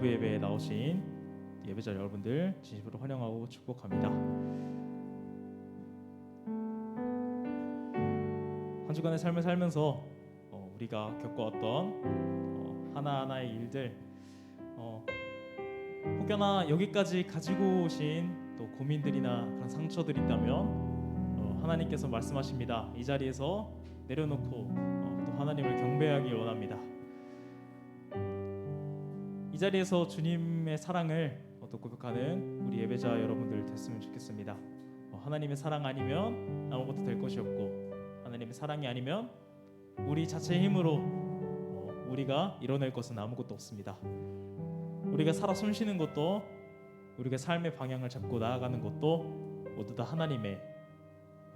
라이브 예배에 나오신 예배자 여러분들 진심으로 환영하고 축복합니다. 한 주간의 삶을 살면서 우리가 겪어왔던 하나하나의 일들, 혹여나 여기까지 가지고 오신 또 고민들이나 그런 상처들이 있다면 하나님께서 말씀하십니다. 이 자리에서 내려놓고 또 하나님을 경배하기 원합니다. 이 자리에서 주님의 사랑을 또 고백하는 우리 예배자 여러분들 됐으면 좋겠습니다. 하나님의 사랑 아니면 아무것도 될 것이 없고, 하나님의 사랑이 아니면 우리 자체의 힘으로 우리가 이뤄낼 것은 아무것도 없습니다. 우리가 살아 숨쉬는 것도, 우리가 삶의 방향을 잡고 나아가는 것도 모두 다 하나님의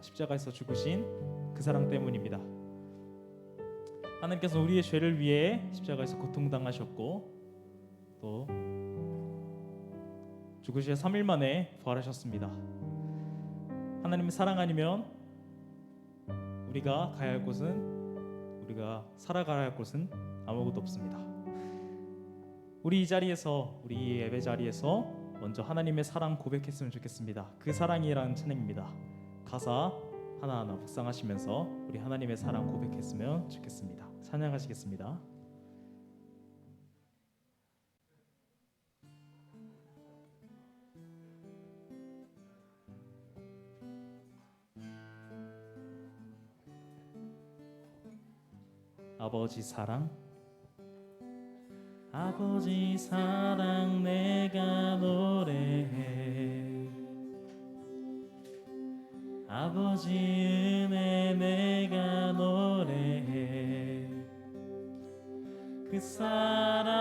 십자가에서 죽으신 그 사랑 때문입니다. 하나님께서 우리의 죄를 위해 십자가에서 고통당하셨고 또 죽으시어 3일 만에 부활하셨습니다. 하나님의 사랑 아니면 우리가 가야 할 곳은, 우리가 살아가야 할 곳은 아무것도 없습니다. 우리 이 자리에서, 우리 이 예배 자리에서 먼저 하나님의 사랑 고백했으면 좋겠습니다. 그 사랑이라는 찬양입니다. 가사 하나하나 묵상하시면서 우리 하나님의 사랑 고백했으면 좋겠습니다. 찬양하시겠습니다. 아버지 사랑, 아버지 사랑 내가 노래해, 아버지 은혜 내가 노래해. 그 사랑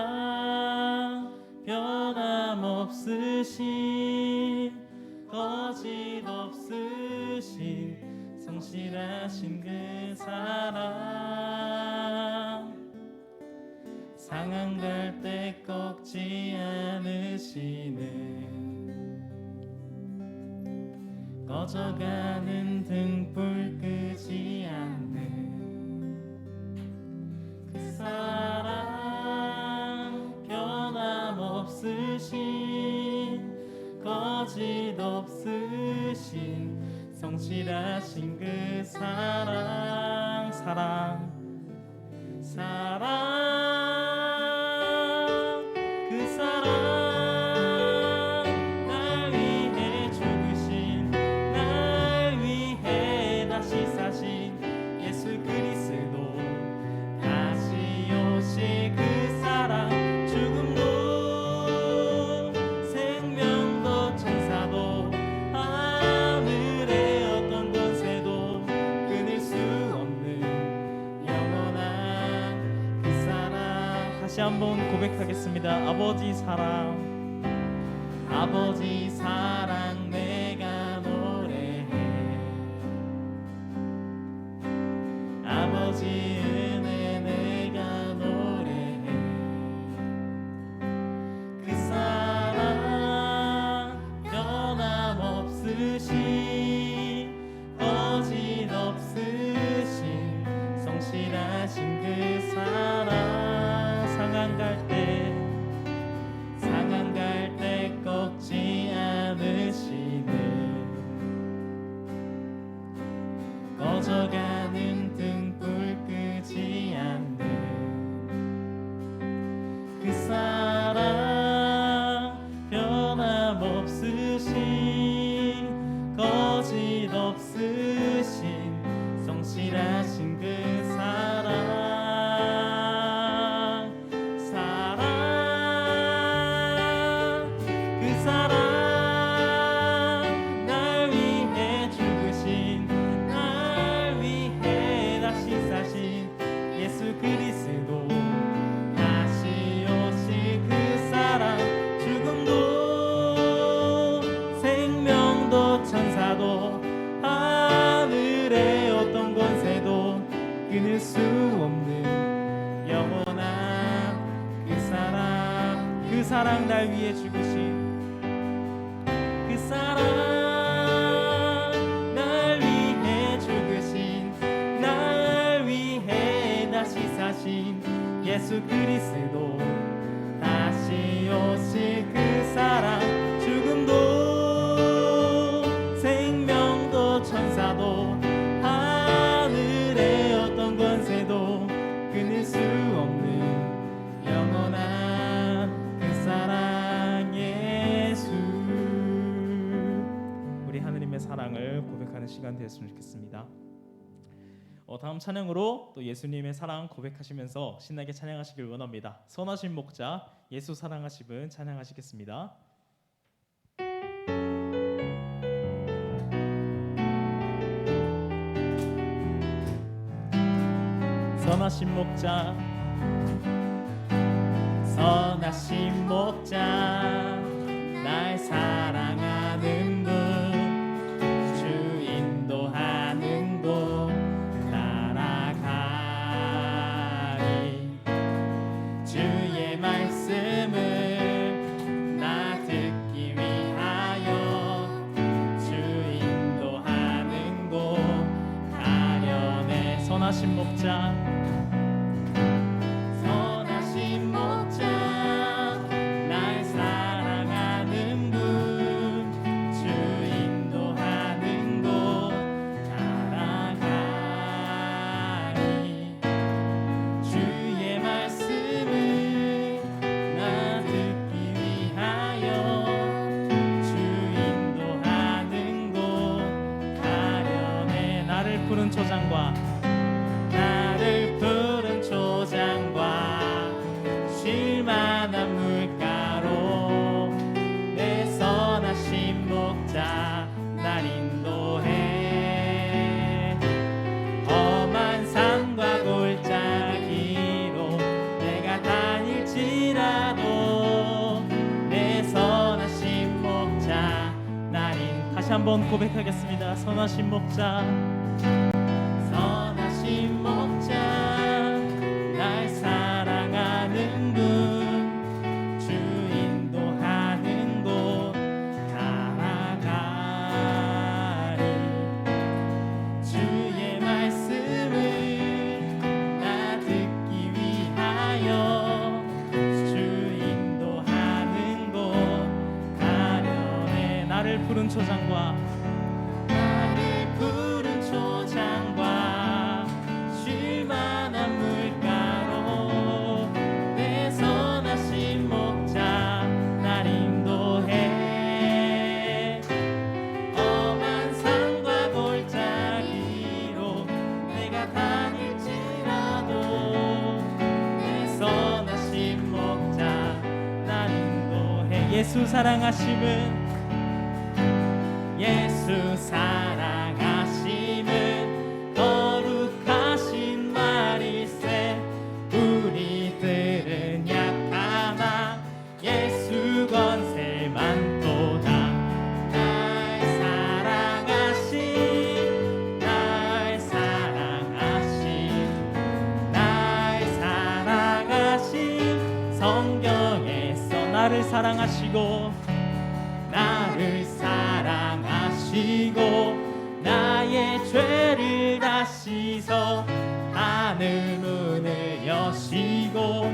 변함없으신, 거짓없으신, 성실하신 그 사랑, 상한 갈 때 꺾지 않으시는, 꺼져가는 등불 끄지 않는 그 사랑 변함없으신, 거짓없으신, 성실하신 그 사랑, 사랑, 사랑, 그 사랑, 날 위해 죽으신, 날 위해 다시 사신 예수 그리스도, 다시 오실 그 사랑, 죽음도 생명도 천사도 하늘의 어떤 권세도 끊을 수 없는 영원한 그 사랑. 다시 한번 고백하겠습니다. 아버지 사랑, 아버지 사랑 내가 노래해, 아버지 은혜 내가 노래해. 그 사랑 변함없으신, 거짓없으신, 성실하신 그 사랑, 상한 갈 때, 상한 갈 때 꺾지 않으시는, 꺼져가는 등불 끄지 않는 그 사랑 변함없으신, 거짓없으신, 성실하신 그 사랑, 사랑, 그 사랑, 날 위해 죽으신, 날 위해 다시 사신 예수 그리스도, 다시 오실 그 사랑, 죽음도 생명도 천사도 하늘의 어떤 권세도 끊을 수 없는 영원한 그 사랑, 그 사랑, 날 위해 죽으신 그 사랑, 날 위해 죽으신, 날 위해 다시 사신 예수 그리스도, 다시 고백하는 시간 되었으면 좋겠습니다. 다음 찬양으로 또 예수님의 사랑 고백하시면서 신나게 찬양하시길 원합니다. 선하신 목자 예수 사랑하시분 찬양하시겠습니다. 선하신 목자 선하신 목자 날 사랑하는 분 주 인도하는 곳 따라가리 주의 말씀을 나 듣기 위하여 주 인도하는 곳 가련해 선하신 목자 푸른 초장과 나를 푸른 초장과 쉴만한 물가로 내 선하신 목자 날 인도해 험한 산과 골짜기로 내가 다닐지라도 내 선하신 목자 날 다시 한번 고백하겠습니다. 선하신 목자 선하신 목자 날 사랑하는 분 주 인도하는 곳 따라가리 주의 말씀을 나 듣기 위하여 주 인도하는 곳 가련해 나를 푸른 초장과 쉴만한 물가로 내 선하신 목자 날 인도해 험한 산과 골짜기로 내가 다닐지라도 내 선하신 목자 날 인도해 예수 사랑하심은 예수 사랑하심은 거룩하신 말일세 우리들은 약하나 예수 권세 많도다 날 사랑하신 날 사랑하신 날 사랑하신 성경에서 나를 사랑하시고 나를 사랑하시고 나의 죄를 다 씻어 하늘 문을 여시고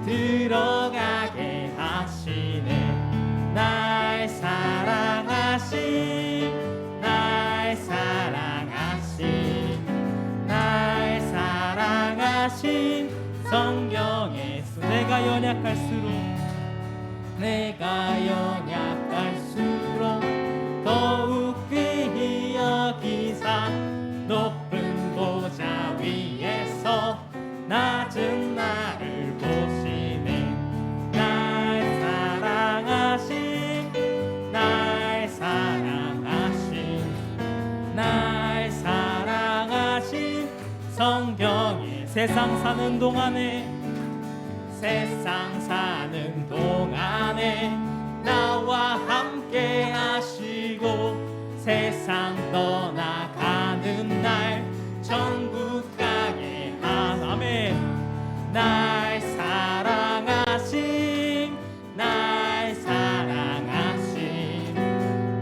들어가게 하시네 날 사랑하신 날 사랑하신 날 사랑하신 성경에서 내가 연약할수록 더욱 귀히 여기사 높은 보좌 위에서 낮은 나를 보시네 날 사랑하신 날 사랑하신 날 사랑하신 성경에 세상 사는 동안에 나와 함께 하시고 세상 떠나가는 날 천국 가게 하네 날 사랑하신 날 사랑하신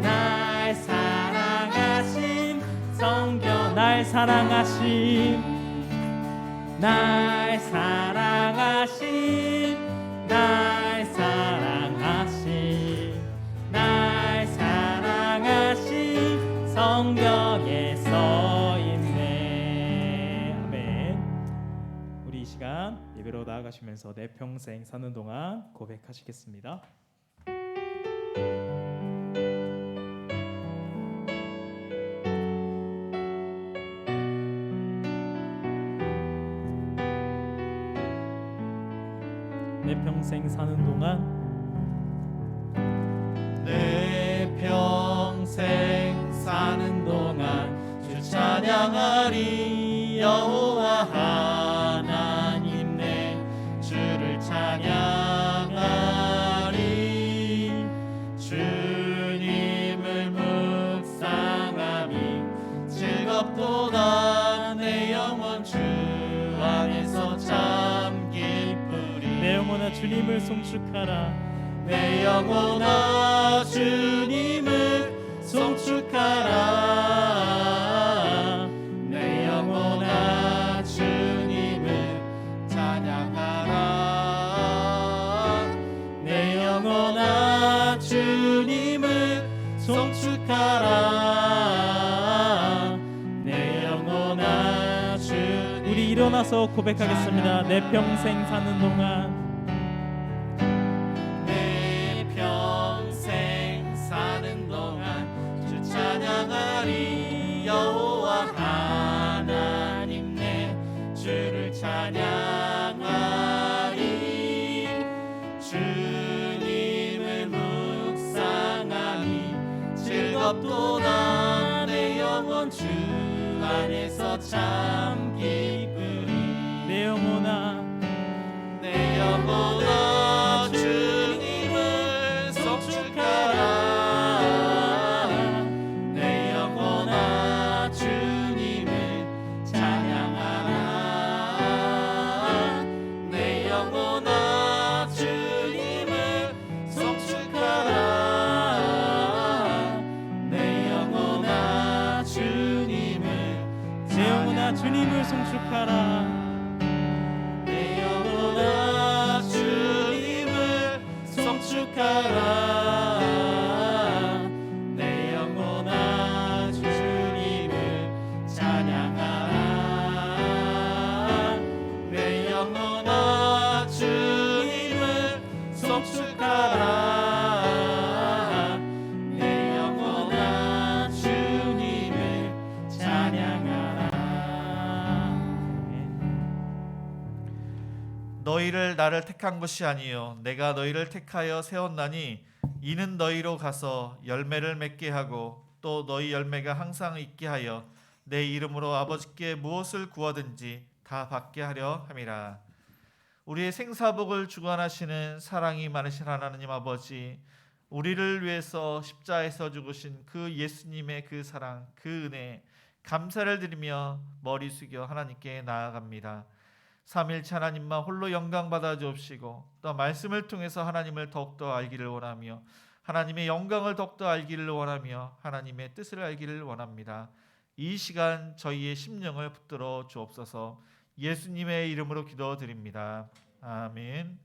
날 사랑하신 성경 날 사랑하신 날 사랑하신 날 사랑하신 날 사랑하신 성경에 써있네 아멘. 우리 이 시간 예배로 나아가시면서 내 평생 사는 동안 고백하시겠습니다. 동안 내 평생 사는 동안 주 찬양하리. 여호와 하나님 내 주를 찬양하리. 주님을 묵상함이 즐겁도다. 내 영혼 주 안에서 참 기쁘리. 내 영혼아 주님을 송축하라. 내 영혼아 주님을 송축하라. 내 영혼아 주님을 찬양하라. 내 영혼아 주님을 송축하라. 내 영혼아 주님을. 우리 일어나서 고백하겠습니다. 내 평생 사는 동안 여호와 하나님 내 주를 찬양하리. 주님을 묵상하니 즐겁도다. 내 영혼 주 안에서 참 기쁘리. 내 영혼아 내 영혼아 주님을 송축하라. 주님을 송축하라. 내 영혼아 주님을 송축하라. 내 영혼아 주님을 찬양하라. 내 영혼아 주님을 송축하라. 내 영혼아 주님을 찬양하라. 너희를 나를 택한 것이 아니요 내가 너희를 택하여 세웠나니 이는 너희로 가서 열매를 맺게 하고 또 너희 열매가 항상 있게 하여 내 이름으로 아버지께 무엇을 구하든지 다 받게 하려 함이라. 우리의 생사복을 주관하시는 사랑이 많으신 하나님 아버지, 우리를 위해서 십자에서 죽으신 그 예수님의 그 사랑, 그 은혜 감사를 드리며 머리 숙여 하나님께 나아갑니다. 삼일체 하나님만 홀로 영광 받아 주옵시고 또 말씀을 통해서 하나님을 더욱더 알기를 원하며 하나님의 영광을 더욱더 알기를 원하며 하나님의 뜻을 알기를 원합니다. 이 시간 저희의 심령을 붙들어 주옵소서. 예수님의 이름으로 기도드립니다. 아멘.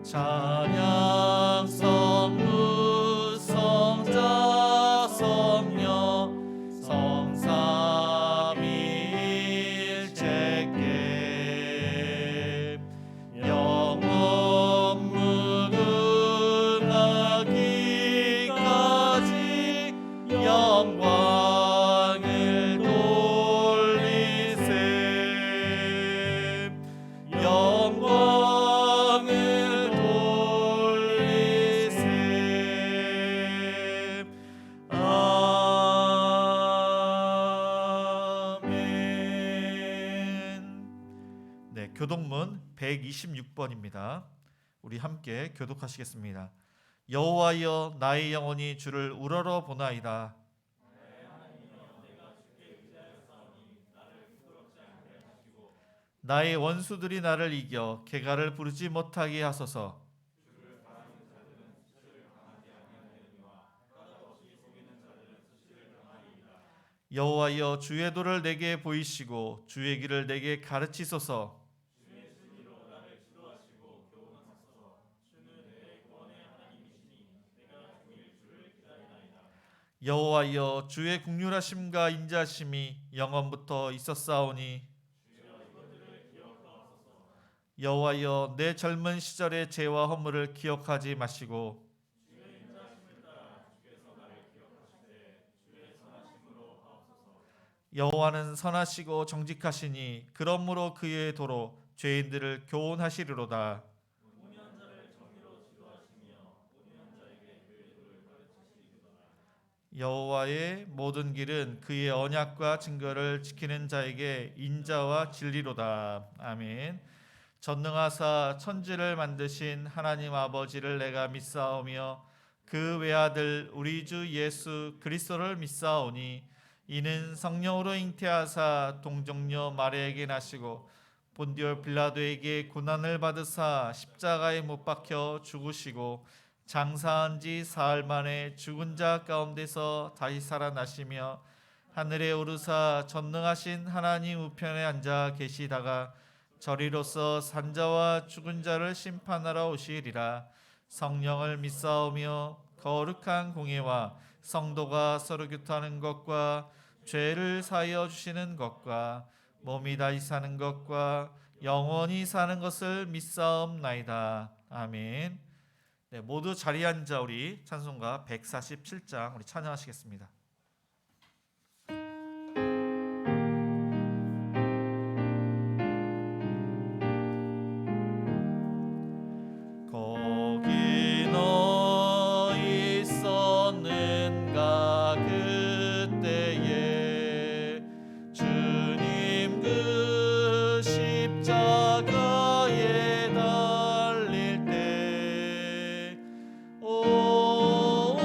찬양 성부 성자 성령 성삼위일체께 영원 무궁하기까지 영광을 돌리세. 영광을 돌리세. 아멘. 네, 교독문 126번입니다. 우리 함께 교독하시겠습니다. 여호와여 나의 영혼이 주를 우러러 보나이다. 나의 원수들이 나를 이겨 개가를 부르지 못하게 하소서. 여호와여 주의 도를 내게 보이시고 주의 길을 내게 가르치소서. 여호와여 주의 긍휼하심과 인자심이 영원부터 있었사오니 여호와여 내 젊은 시절의 죄와 허물을 기억하지 마시고 여호와는 선하시고 정직하시니 그러므로 그의 도로 죄인들을 교훈하시리로다. 여호와의 모든 길은 그의 언약과 증거를 지키는 자에게 인자와 진리로다. 아멘. 전능하사 천지를 만드신 하나님 아버지를 내가 믿사오며 그 외아들 우리 주 예수 그리스도를 믿사오니 이는 성령으로 잉태하사 동정녀 마리아에게 나시고 본디오 빌라도에게 고난을 받으사 십자가에 못 박혀 죽으시고 장사한 지 사흘 만에 죽은 자 가운데서 다시 살아나시며 하늘에 오르사 전능하신 하나님 우편에 앉아 계시다가 저리로서 산자와 죽은 자를 심판하러 오시리라. 성령을 믿사오며 거룩한 공예와 성도가 서로 교통하는 것과 죄를 사하여 주시는 것과 몸이 다시 사는 것과 영원히 사는 것을 믿사옵나이다. 아멘. 네, 모두 자리에 앉아 우리 찬송가 147장 우리 찬양하시겠습니다. 거기 너 있었는가 그때에 주님 그 십자가에 달릴 때 오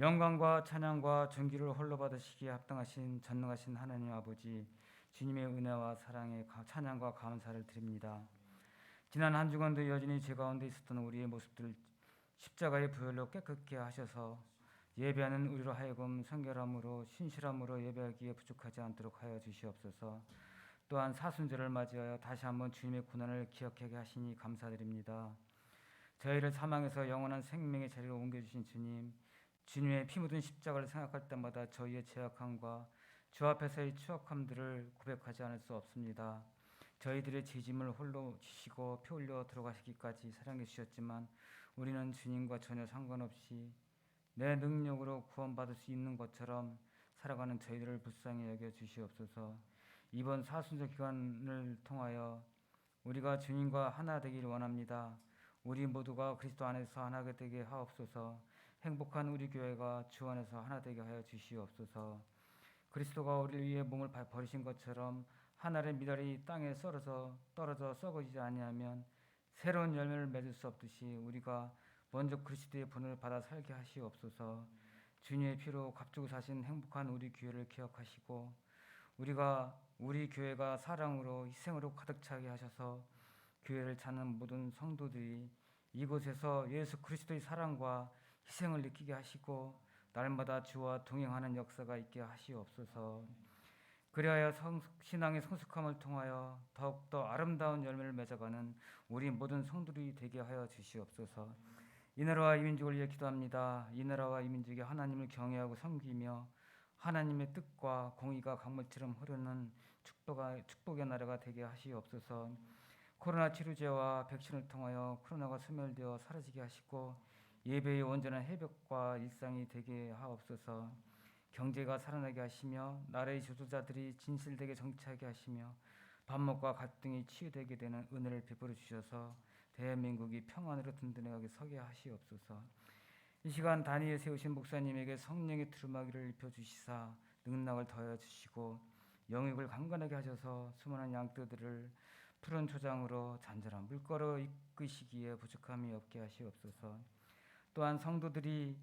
영광과 찬양과 존귀를 홀로 받으시기에 합당하신 전능하신 하나님 아버지, 주님의 은혜와 사랑에 찬양과 감사를 드립니다. 지난 한 주간도 여전히 제 가운데 있었던 우리의 모습들을 십자가의 보혈로 깨끗게 하셔서 예배하는 우리로 하여금 성결함으로 신실함으로 예배하기에 부족하지 않도록 하여 주시옵소서. 또한 사순절을 맞이하여 다시 한번 주님의 고난을 기억하게 하시니 감사드립니다. 저희를 사망에서 영원한 생명의 자리로 옮겨주신 주님, 주님의 피 묻은 십자가를 생각할 때마다 저희의 죄악함과 주 앞에서의 추악함들을 고백하지 않을 수 없습니다. 저희들의 죄짐을 홀로 지시고 피 흘려 들어가시기까지 사랑해 주셨지만 우리는 주님과 전혀 상관없이 내 능력으로 구원받을 수 있는 것처럼 살아가는 저희들을 불쌍히 여겨 주시옵소서. 이번 사순절 기간을 통하여 우리가 주님과 하나 되기를 원합니다. 우리 모두가 그리스도 안에서 하나 되게 하옵소서. 행복한 우리 교회가 주 안에서 하나 되게 하여 주시옵소서. 그리스도가 우리를 위해 몸을 버리신 것처럼 하늘의 미달이 땅에 떨어져 썩어지지 아니하면 새로운 열매를 맺을 수 없듯이 우리가 먼저 그리스도의 분을 받아 살게 하시옵소서. 주님의 피로 값주고 사신 행복한 우리 교회를 기억하시고 우리 교회가 사랑으로 희생으로 가득 차게 하셔서 교회를 찾는 모든 성도들이 이곳에서 예수 그리스도의 사랑과 희생을 느끼게 하시고 날마다 주와 동행하는 역사가 있게 하시옵소서. 그리하여 신앙의 성숙함을 통하여 더욱더 아름다운 열매를 맺어가는 우리 모든 성도들이 되게 하여 주시옵소서. 이 나라와 이 민족을 위해 기도합니다. 이 나라와 이 민족이 하나님을 경외하고 섬기며 하나님의 뜻과 공의가 강물처럼 흐르는 축복의 나라가 되게 하시옵소서. 코로나 치료제와 백신을 통하여 코로나가 소멸되어 사라지게 하시고 예배의 온전한 회복과 일상이 되게 하옵소서. 경제가 살아나게 하시며 나라의 지도자들이 진실되게 정치하게 하시며 반목과 갈등이 치유되게 되는 은혜를 베풀어 주셔서 대한민국이 평안으로 든든하게 서게 하시옵소서. 이 시간 단위에 세우신 목사님에게 성령의 두루마기를 입혀 주시사 능력을 더하여 주시고 영역을 강건하게 하셔서 수많은 양떼들을 푸른 초장으로 잔잔한 물가로 이끄시기에 부족함이 없게 하시옵소서. 또한 성도들이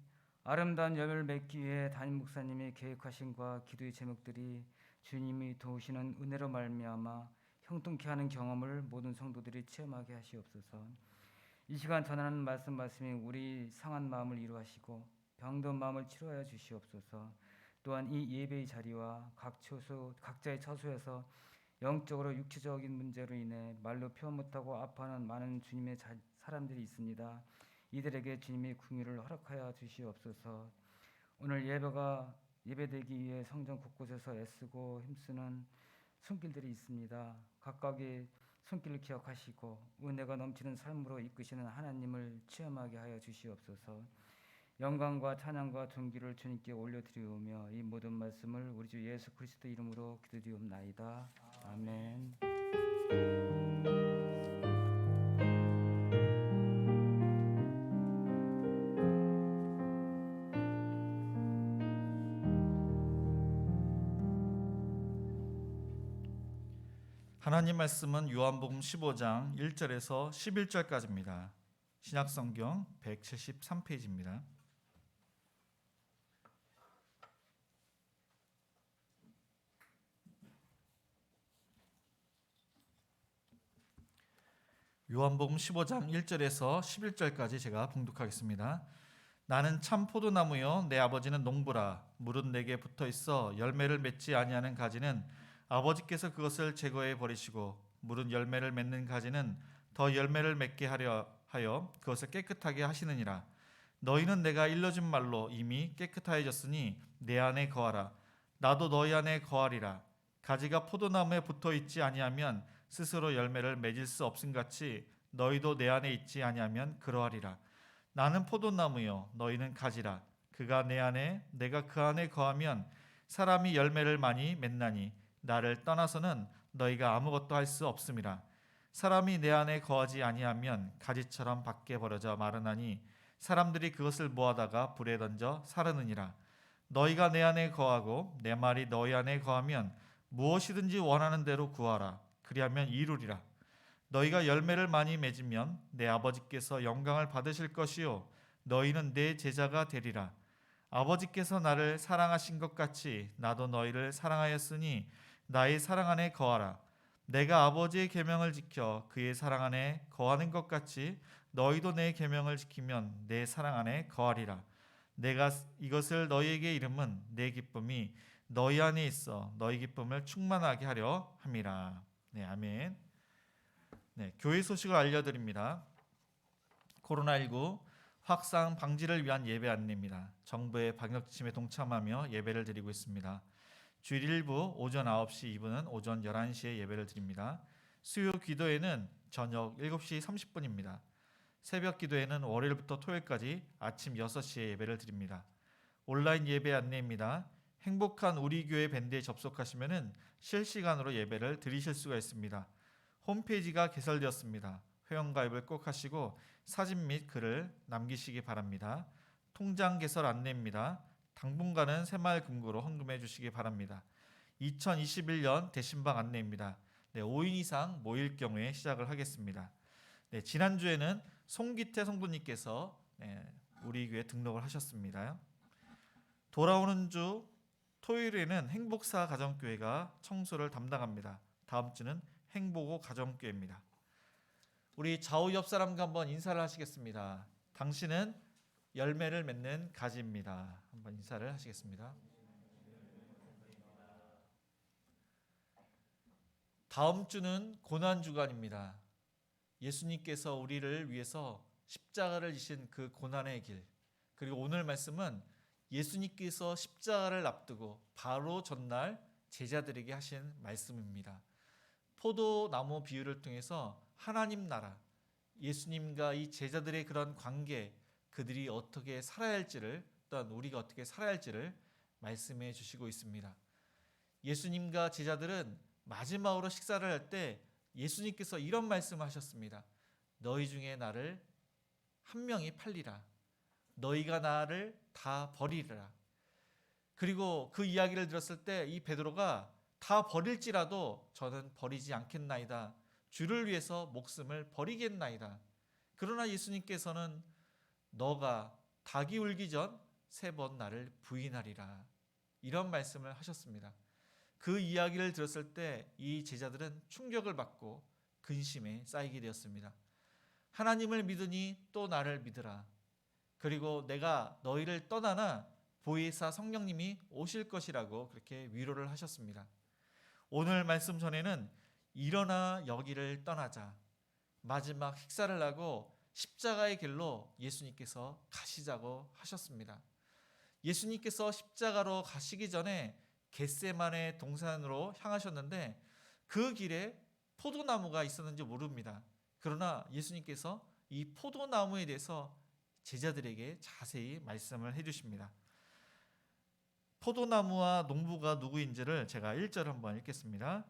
아름다운 열매를 맺기 위해 담임 목사님의 계획하심과 기도의 제목들이 주님이 도우시는 은혜로 말미암아 형통케 하는 경험을 모든 성도들이 체험하게 하시옵소서. 이 시간 전하는 말씀이 우리 상한 마음을 이루하시고 병든 마음을 치료하여 주시옵소서. 또한 이 예배의 자리와 각자의 처소에서 영적으로 육체적인 문제로 인해 말로 표현 못하고 아파하는 많은 주님의 사람들이 있습니다. 이들에게 주님의 긍휼을 허락하여 주시옵소서. 오늘 예배되기 위해 성전 곳곳에서 애쓰고 힘쓰는 손길들이 있습니다. 각각의 손길을 기억하시고 은혜가 넘치는 삶으로 이끄시는 하나님을 체험하게 하여 주시옵소서. 영광과 찬양과 존귀를 주님께 올려드리오며 이 모든 말씀을 우리 주 예수 그리스도 이름으로 기도드리옵나이다. 아멘. 하나님 말씀은 요한복음 15장 1절에서 11절까지입니다. 신약성경 173페이지입니다. 요한복음 15장 1절에서 11절까지 제가 봉독하겠습니다. 나는 참 포도나무요 내 아버지는 농부라. 물은 내게 붙어 있어 열매를 맺지 아니하는 가지는 아버지께서 그것을 제거해 버리시고 물은 열매를 맺는 가지는 더 열매를 맺게 하려 하여 그것을 깨끗하게 하시느니라. 너희는 내가 일러준 말로 이미 깨끗하여졌으니 내 안에 거하라. 나도 너희 안에 거하리라. 가지가 포도나무에 붙어 있지 아니하면 스스로 열매를 맺을 수 없음같이 너희도 내 안에 있지 아니하면 그러하리라. 나는 포도나무요 너희는 가지라. 그가 내 안에 내가 그 안에 거하면 사람이 열매를 많이 맺나니 나를 떠나서는 너희가 아무것도 할 수 없음이라. 사람이 내 안에 거하지 아니하면 가지처럼 밖에 버려져 마르나니 사람들이 그것을 모아다가 불에 던져 사르느니라. 너희가 내 안에 거하고 내 말이 너희 안에 거하면 무엇이든지 원하는 대로 구하라. 그리하면 이루리라. 너희가 열매를 많이 맺으면 내 아버지께서 영광을 받으실 것이요 너희는 내 제자가 되리라. 아버지께서 나를 사랑하신 것 같이 나도 너희를 사랑하였으니 나의 사랑 안에 거하라. 내가 아버지의 계명을 지켜 그의 사랑 안에 거하는 것 같이 너희도 내 계명을 지키면 내 사랑 안에 거하리라. 내가 이것을 너희에게 이름은 내 기쁨이 너희 안에 있어 너희 기쁨을 충만하게 하려 함이라. 네, 아멘. 네, 교회 소식을 알려드립니다. 코로나19 확산 방지를 위한 예배 안내입니다. 정부의 방역 지침에 동참하며 예배를 드리고 있습니다. 주일 1부 오전 9시, 2부는 오전 11시에 예배를 드립니다. 수요 기도회는 저녁 7시 30분입니다. 새벽 기도회는 월요일부터 토요일까지 아침 6시에 예배를 드립니다. 온라인 예배 안내입니다. 행복한 우리 교회 밴드에 접속하시면 실시간으로 예배를 드리실 수가 있습니다. 홈페이지가 개설되었습니다. 회원가입을 꼭 하시고 사진 및 글을 남기시기 바랍니다. 통장 개설 안내입니다. 당분간은 새마을금고로 헌금해 주시기 바랍니다. 2021년 대신방 안내입니다. 네, 5인 이상 모일 경우에 시작을 하겠습니다. 네, 지난주에는 송기태 성도님께서 우리 교회 등록을 하셨습니다. 돌아오는 주 토요일에는 행복사 가정교회가 청소를 담당합니다. 다음 주는 행복오 가정교회입니다. 우리 좌우 옆 사람과 한번 인사를 하시겠습니다. 당신은 열매를 맺는 가지입니다. 한번 인사를 하시겠습니다. 다음 주는 고난 주간입니다. 예수님께서 우리를 위해서 십자가를 지신 그 고난의 길, 그리고 오늘 말씀은 예수님께서 십자가를 앞두고 바로 전날 제자들에게 하신 말씀입니다. 포도나무 비유를 통해서 하나님 나라, 예수님과 이 제자들의 그런 관계, 그들이 어떻게 살아야 할지를, 또한 우리가 어떻게 살아야 할지를 말씀해 주시고 있습니다. 예수님과 제자들은 마지막으로 식사를 할 때 예수님께서 이런 말씀을 하셨습니다. 너희 중에 나를 한 명이 팔리라. 너희가 나를 다 버리리라. 그리고 그 이야기를 들었을 때 이 베드로가 다 버릴지라도 저는 버리지 않겠나이다. 주를 위해서 목숨을 버리겠나이다. 그러나 예수님께서는 너가 닭이 울기 전 3번 나를 부인하리라. 이런 말씀을 하셨습니다. 그 이야기를 들었을 때 이 제자들은 충격을 받고 근심에 쌓이게 되었습니다. 하나님을 믿으니 또 나를 믿으라. 그리고 내가 너희를 떠나나 보혜사 성령님이 오실 것이라고 그렇게 위로를 하셨습니다. 오늘 말씀 전에는 일어나 여기를 떠나자, 마지막 식사를 하고 십자가의 길로 예수님께서 가시자고 하셨습니다. 예수님께서 십자가로 가시기 전에 겟세마네 동산으로 향하셨는데 그 길에 포도나무가 있었는지 모릅니다. 그러나 예수님께서 이 포도나무에 대해서 제자들에게 자세히 말씀을 해주십니다. 포도나무와 농부가 누구인지를 제가 1절 한번 읽겠습니다.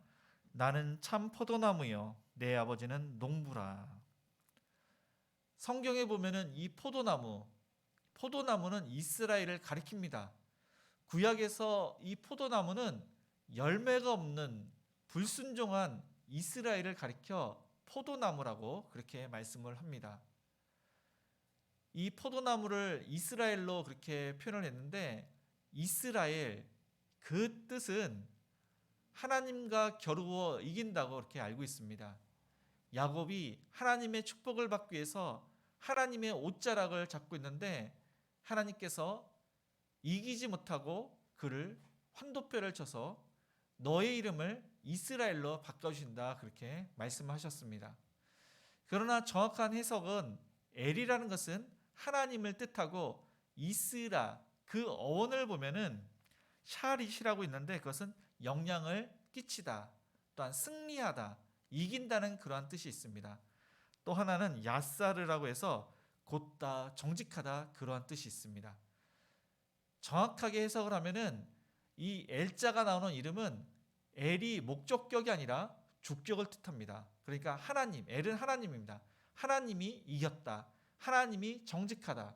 나는 참 포도나무요 내 아버지는 농부라. 성경에 보면은 이 포도나무는 이스라엘을 가리킵니다. 구약에서 이 포도나무는 열매가 없는 불순종한 이스라엘을 가리켜 포도나무라고 그렇게 말씀을 합니다. 이 포도나무를 이스라엘로 그렇게 표현을 했는데 이스라엘 그 뜻은 하나님과 겨루어 이긴다고 그렇게 알고 있습니다. 야곱이 하나님의 축복을 받기 위해서 하나님의 옷자락을 잡고 있는데 하나님께서 이기지 못하고 그를 환도표를 쳐서 너의 이름을 이스라엘로 바꿔주신다 그렇게 말씀하셨습니다. 그러나 정확한 해석은 엘이라는 것은 하나님을 뜻하고 이스라 그 어원을 보면은 샤릿이라고 있는데 그것은 영향을 끼치다, 또한 승리하다, 이긴다는 그러한 뜻이 있습니다. 또 하나는 야사르라고 해서 곧다, 정직하다 그러한 뜻이 있습니다. 정확하게 해석을 하면은 이 엘자가 나오는 이름은 엘이 목적격이 아니라 주격을 뜻합니다. 그러니까 하나님, 엘은 하나님입니다. 하나님이 이겼다. 하나님이 정직하다.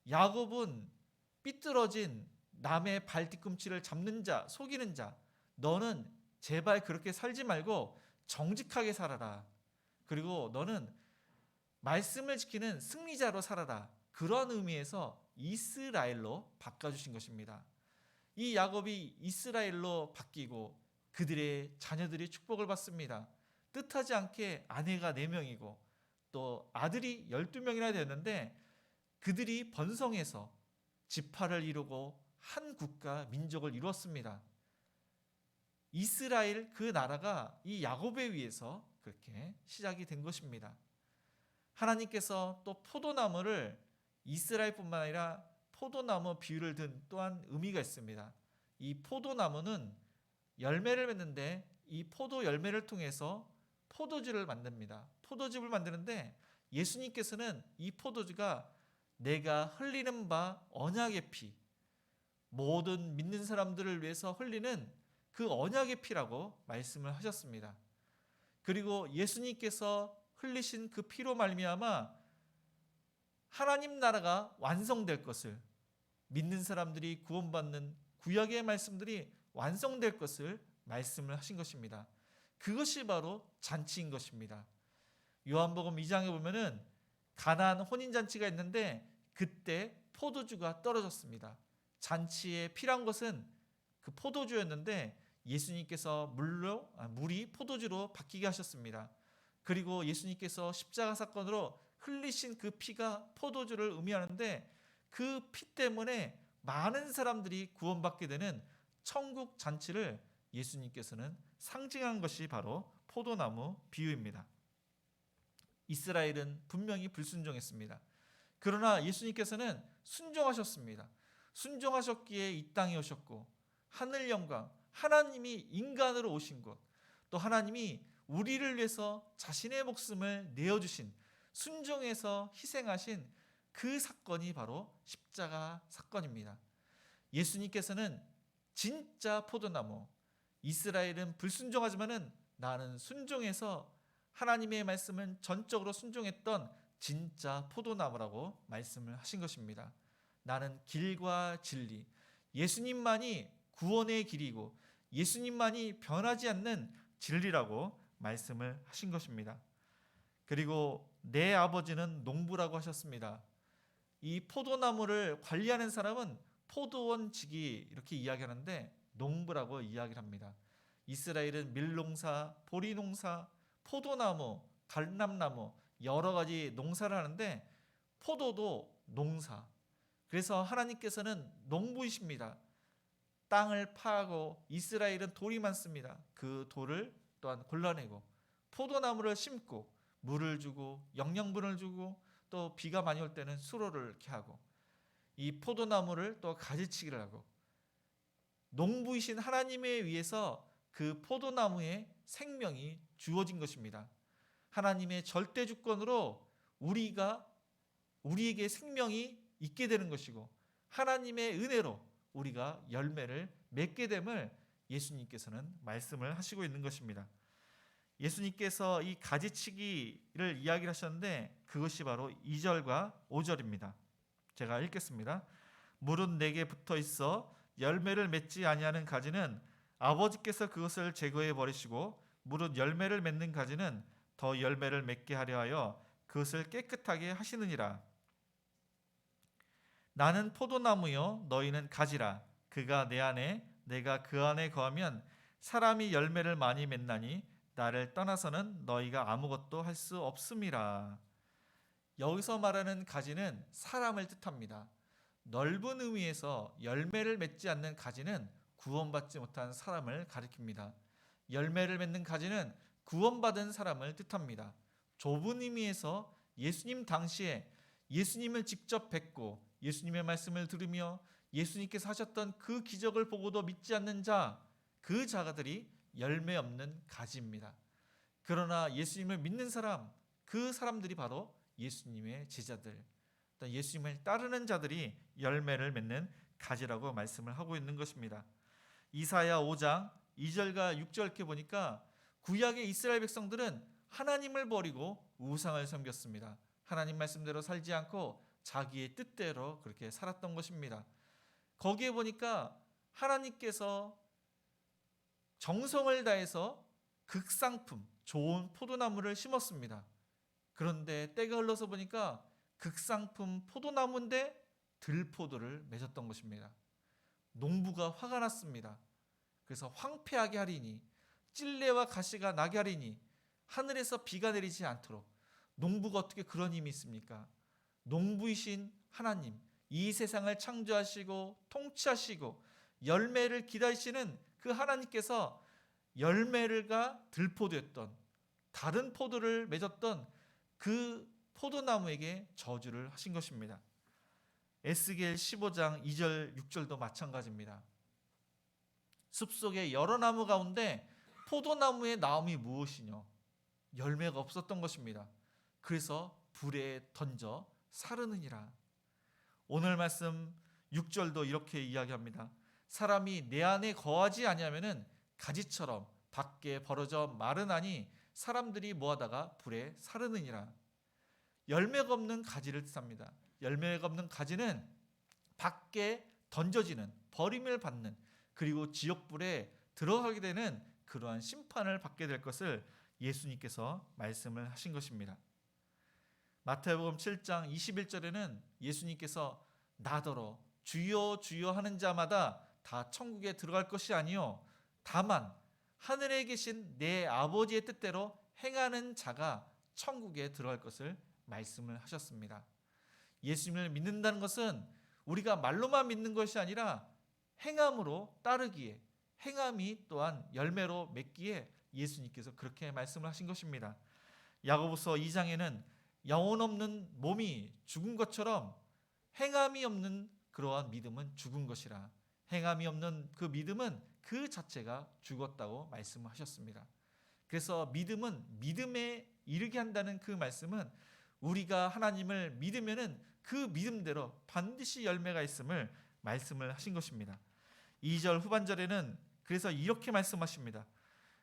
야곱은 삐뚤어진 남의 발 뒤꿈치를 잡는 자, 속이는 자. 너는 제발 그렇게 살지 말고 정직하게 살아라. 그리고 너는 말씀을 지키는 승리자로 살아라. 그런 의미에서 이스라엘로 바꿔주신 것입니다. 이 야곱이 이스라엘로 바뀌고 그들의 자녀들이 축복을 받습니다. 뜻하지 않게 아내가 4명이고 또 아들이 12명이나 되었는데 그들이 번성해서 지파를 이루고 한 국가 민족을 이루었습니다. 이스라엘 그 나라가 이 야곱에 의해서 그렇게 시작이 된 것입니다. 하나님께서 또 포도나무를 이스라엘뿐만 아니라 포도나무 비유를 든 또한 의미가 있습니다. 이 포도나무는 열매를 맺는데 이 포도 열매를 통해서 포도주를 만듭니다. 포도즙을 만드는데 예수님께서는 이 포도주가 내가 흘리는 바 언약의 피, 모든 믿는 사람들을 위해서 흘리는 그 언약의 피라고 말씀을 하셨습니다. 그리고 예수님께서 흘리신 그 피로 말미암아 하나님 나라가 완성될 것을, 믿는 사람들이 구원받는 구약의 말씀들이 완성될 것을 말씀을 하신 것입니다. 그것이 바로 잔치인 것입니다. 요한복음 2장에 보면은 가나안 혼인잔치가 있는데 그때 포도주가 떨어졌습니다. 잔치에 필요한 것은 그 포도주였는데 예수님께서 물이 포도주로 바뀌게 하셨습니다. 그리고 예수님께서 십자가 사건으로 흘리신 그 피가 포도주를 의미하는데 그 피 때문에 많은 사람들이 구원받게 되는 천국 잔치를 예수님께서는 상징한 것이 바로 포도나무 비유입니다. 이스라엘은 분명히 불순종했습니다. 그러나 예수님께서는 순종하셨습니다. 순종하셨기에 이 땅에 오셨고 하늘 영광, 하나님이 인간으로 오신 것, 또 하나님이 우리를 위해서 자신의 목숨을 내어주신, 순종해서 희생하신 그 사건이 바로 십자가 사건입니다. 예수님께서는 진짜 포도나무, 이스라엘은 불순종하지만은 나는 순종해서 하나님의 말씀은 전적으로 순종했던 진짜 포도나무라고 말씀을 하신 것입니다. 나는 길과 진리, 예수님만이 구원의 길이고 예수님만이 변하지 않는 진리라고 말씀을 하신 것입니다. 그리고 내 아버지는 농부라고 하셨습니다. 이 포도나무를 관리하는 사람은 포도원직이 이렇게 이야기하는데 농부라고 이야기를 합니다. 이스라엘은 밀농사, 보리농사, 포도나무, 감람나무 여러 가지 농사를 하는데 포도도 농사. 그래서 하나님께서는 농부이십니다. 땅을 파고 이스라엘은 돌이 많습니다. 그 돌을 또한 골라내고 포도나무를 심고 물을 주고 영양분을 주고 또 비가 많이 올 때는 수로를 이렇게 하고 이 포도나무를 또 가지치기를 하고 농부이신 하나님에 의해서 그 포도나무에 생명이 주어진 것입니다. 하나님의 절대 주권으로 우리에게 생명이 있게 되는 것이고 하나님의 은혜로 우리가 열매를 맺게 됨을 예수님께서는 말씀을 하시고 있는 것입니다. 예수님께서 이 가지치기를 이야기를 하셨는데 그것이 바로 2절과 5절입니다. 제가 읽겠습니다. 물은 내게 붙어 있어 열매를 맺지 아니하는 가지는 아버지께서 그것을 제거해 버리시고 물은 열매를 맺는 가지는 더 열매를 맺게 하려 하여 그것을 깨끗하게 하시느니라. 나는 포도나무요 너희는 가지라. 그가 내 안에 내가 그 안에 거하면 사람이 열매를 많이 맺나니 나를 떠나서는 너희가 아무것도 할 수 없음이라. 여기서 말하는 가지는 사람을 뜻합니다. 넓은 의미에서 열매를 맺지 않는 가지는 구원받지 못한 사람을 가리킵니다. 열매를 맺는 가지는 구원받은 사람을 뜻합니다. 좁은 의미에서 예수님 당시에 예수님을 직접 뵙고 예수님의 말씀을 들으며 예수님께서 하셨던 그 기적을 보고도 믿지 않는 자, 그 자가들이 열매 없는 가지입니다. 그러나 예수님을 믿는 사람, 그 사람들이 바로 예수님의 제자들, 예수님을 따르는 자들이 열매를 맺는 가지라고 말씀을 하고 있는 것입니다. 이사야 5장 2절과 6절 이렇게 보니까 구약의 이스라엘 백성들은 하나님을 버리고 우상을 섬겼습니다. 하나님 말씀대로 살지 않고 자기의 뜻대로 그렇게 살았던 것입니다. 거기에 보니까 하나님께서 정성을 다해서 극상품, 좋은 포도나무를 심었습니다. 그런데 때가 흘러서 보니까 극상품 포도나무인데 들포도를 맺었던 것입니다. 농부가 화가 났습니다. 그래서 황폐하게 하리니 찔레와 가시가 나게 하리니 하늘에서 비가 내리지 않도록. 농부가 어떻게 그런 힘이 있습니까? 농부이신 하나님, 이 세상을 창조하시고 통치하시고 열매를 기다리시는 그 하나님께서 열매가 들포도였던, 다른 포도를 맺었던 그 포도나무에게 저주를 하신 것입니다. 에스겔 15장 2절 6절도 마찬가지입니다. 숲속의 여러 나무 가운데 포도나무의 나음이 무엇이뇨? 열매가 없었던 것입니다. 그래서 불에 던져 사르느니라. 오늘 말씀 6절도 이렇게 이야기합니다. 사람이 내 안에 거하지 아니하면은 가지처럼 밖에 벌어져 마르나니 사람들이 모아다가 불에 사르느니라. 열매가 없는 가지를 뜻합니다. 열매가 없는 가지는 밖에 던져지는, 버림을 받는, 그리고 지옥불에 들어가게 되는 그러한 심판을 받게 될 것을 예수님께서 말씀을 하신 것입니다. 마태복음 7장 21절에는 예수님께서 나더러 주여 주여 하는 자마다 다 천국에 들어갈 것이 아니요 다만 하늘에 계신 내 아버지의 뜻대로 행하는 자가 천국에 들어갈 것을 말씀을 하셨습니다. 예수님을 믿는다는 것은 우리가 말로만 믿는 것이 아니라 행함으로 따르기에, 행함이 또한 열매로 맺기에 예수님께서 그렇게 말씀을 하신 것입니다. 야고보서 2장에는 영혼 없는 몸이 죽은 것처럼 행함이 없는 그러한 믿음은 죽은 것이라, 행함이 없는 그 믿음은 그 자체가 죽었다고 말씀하셨습니다. 그래서 믿음은 믿음에 이르게 한다는 그 말씀은 우리가 하나님을 믿으면은 그 믿음대로 반드시 열매가 있음을 말씀을 하신 것입니다. 2절 후반절에는 그래서 이렇게 말씀하십니다.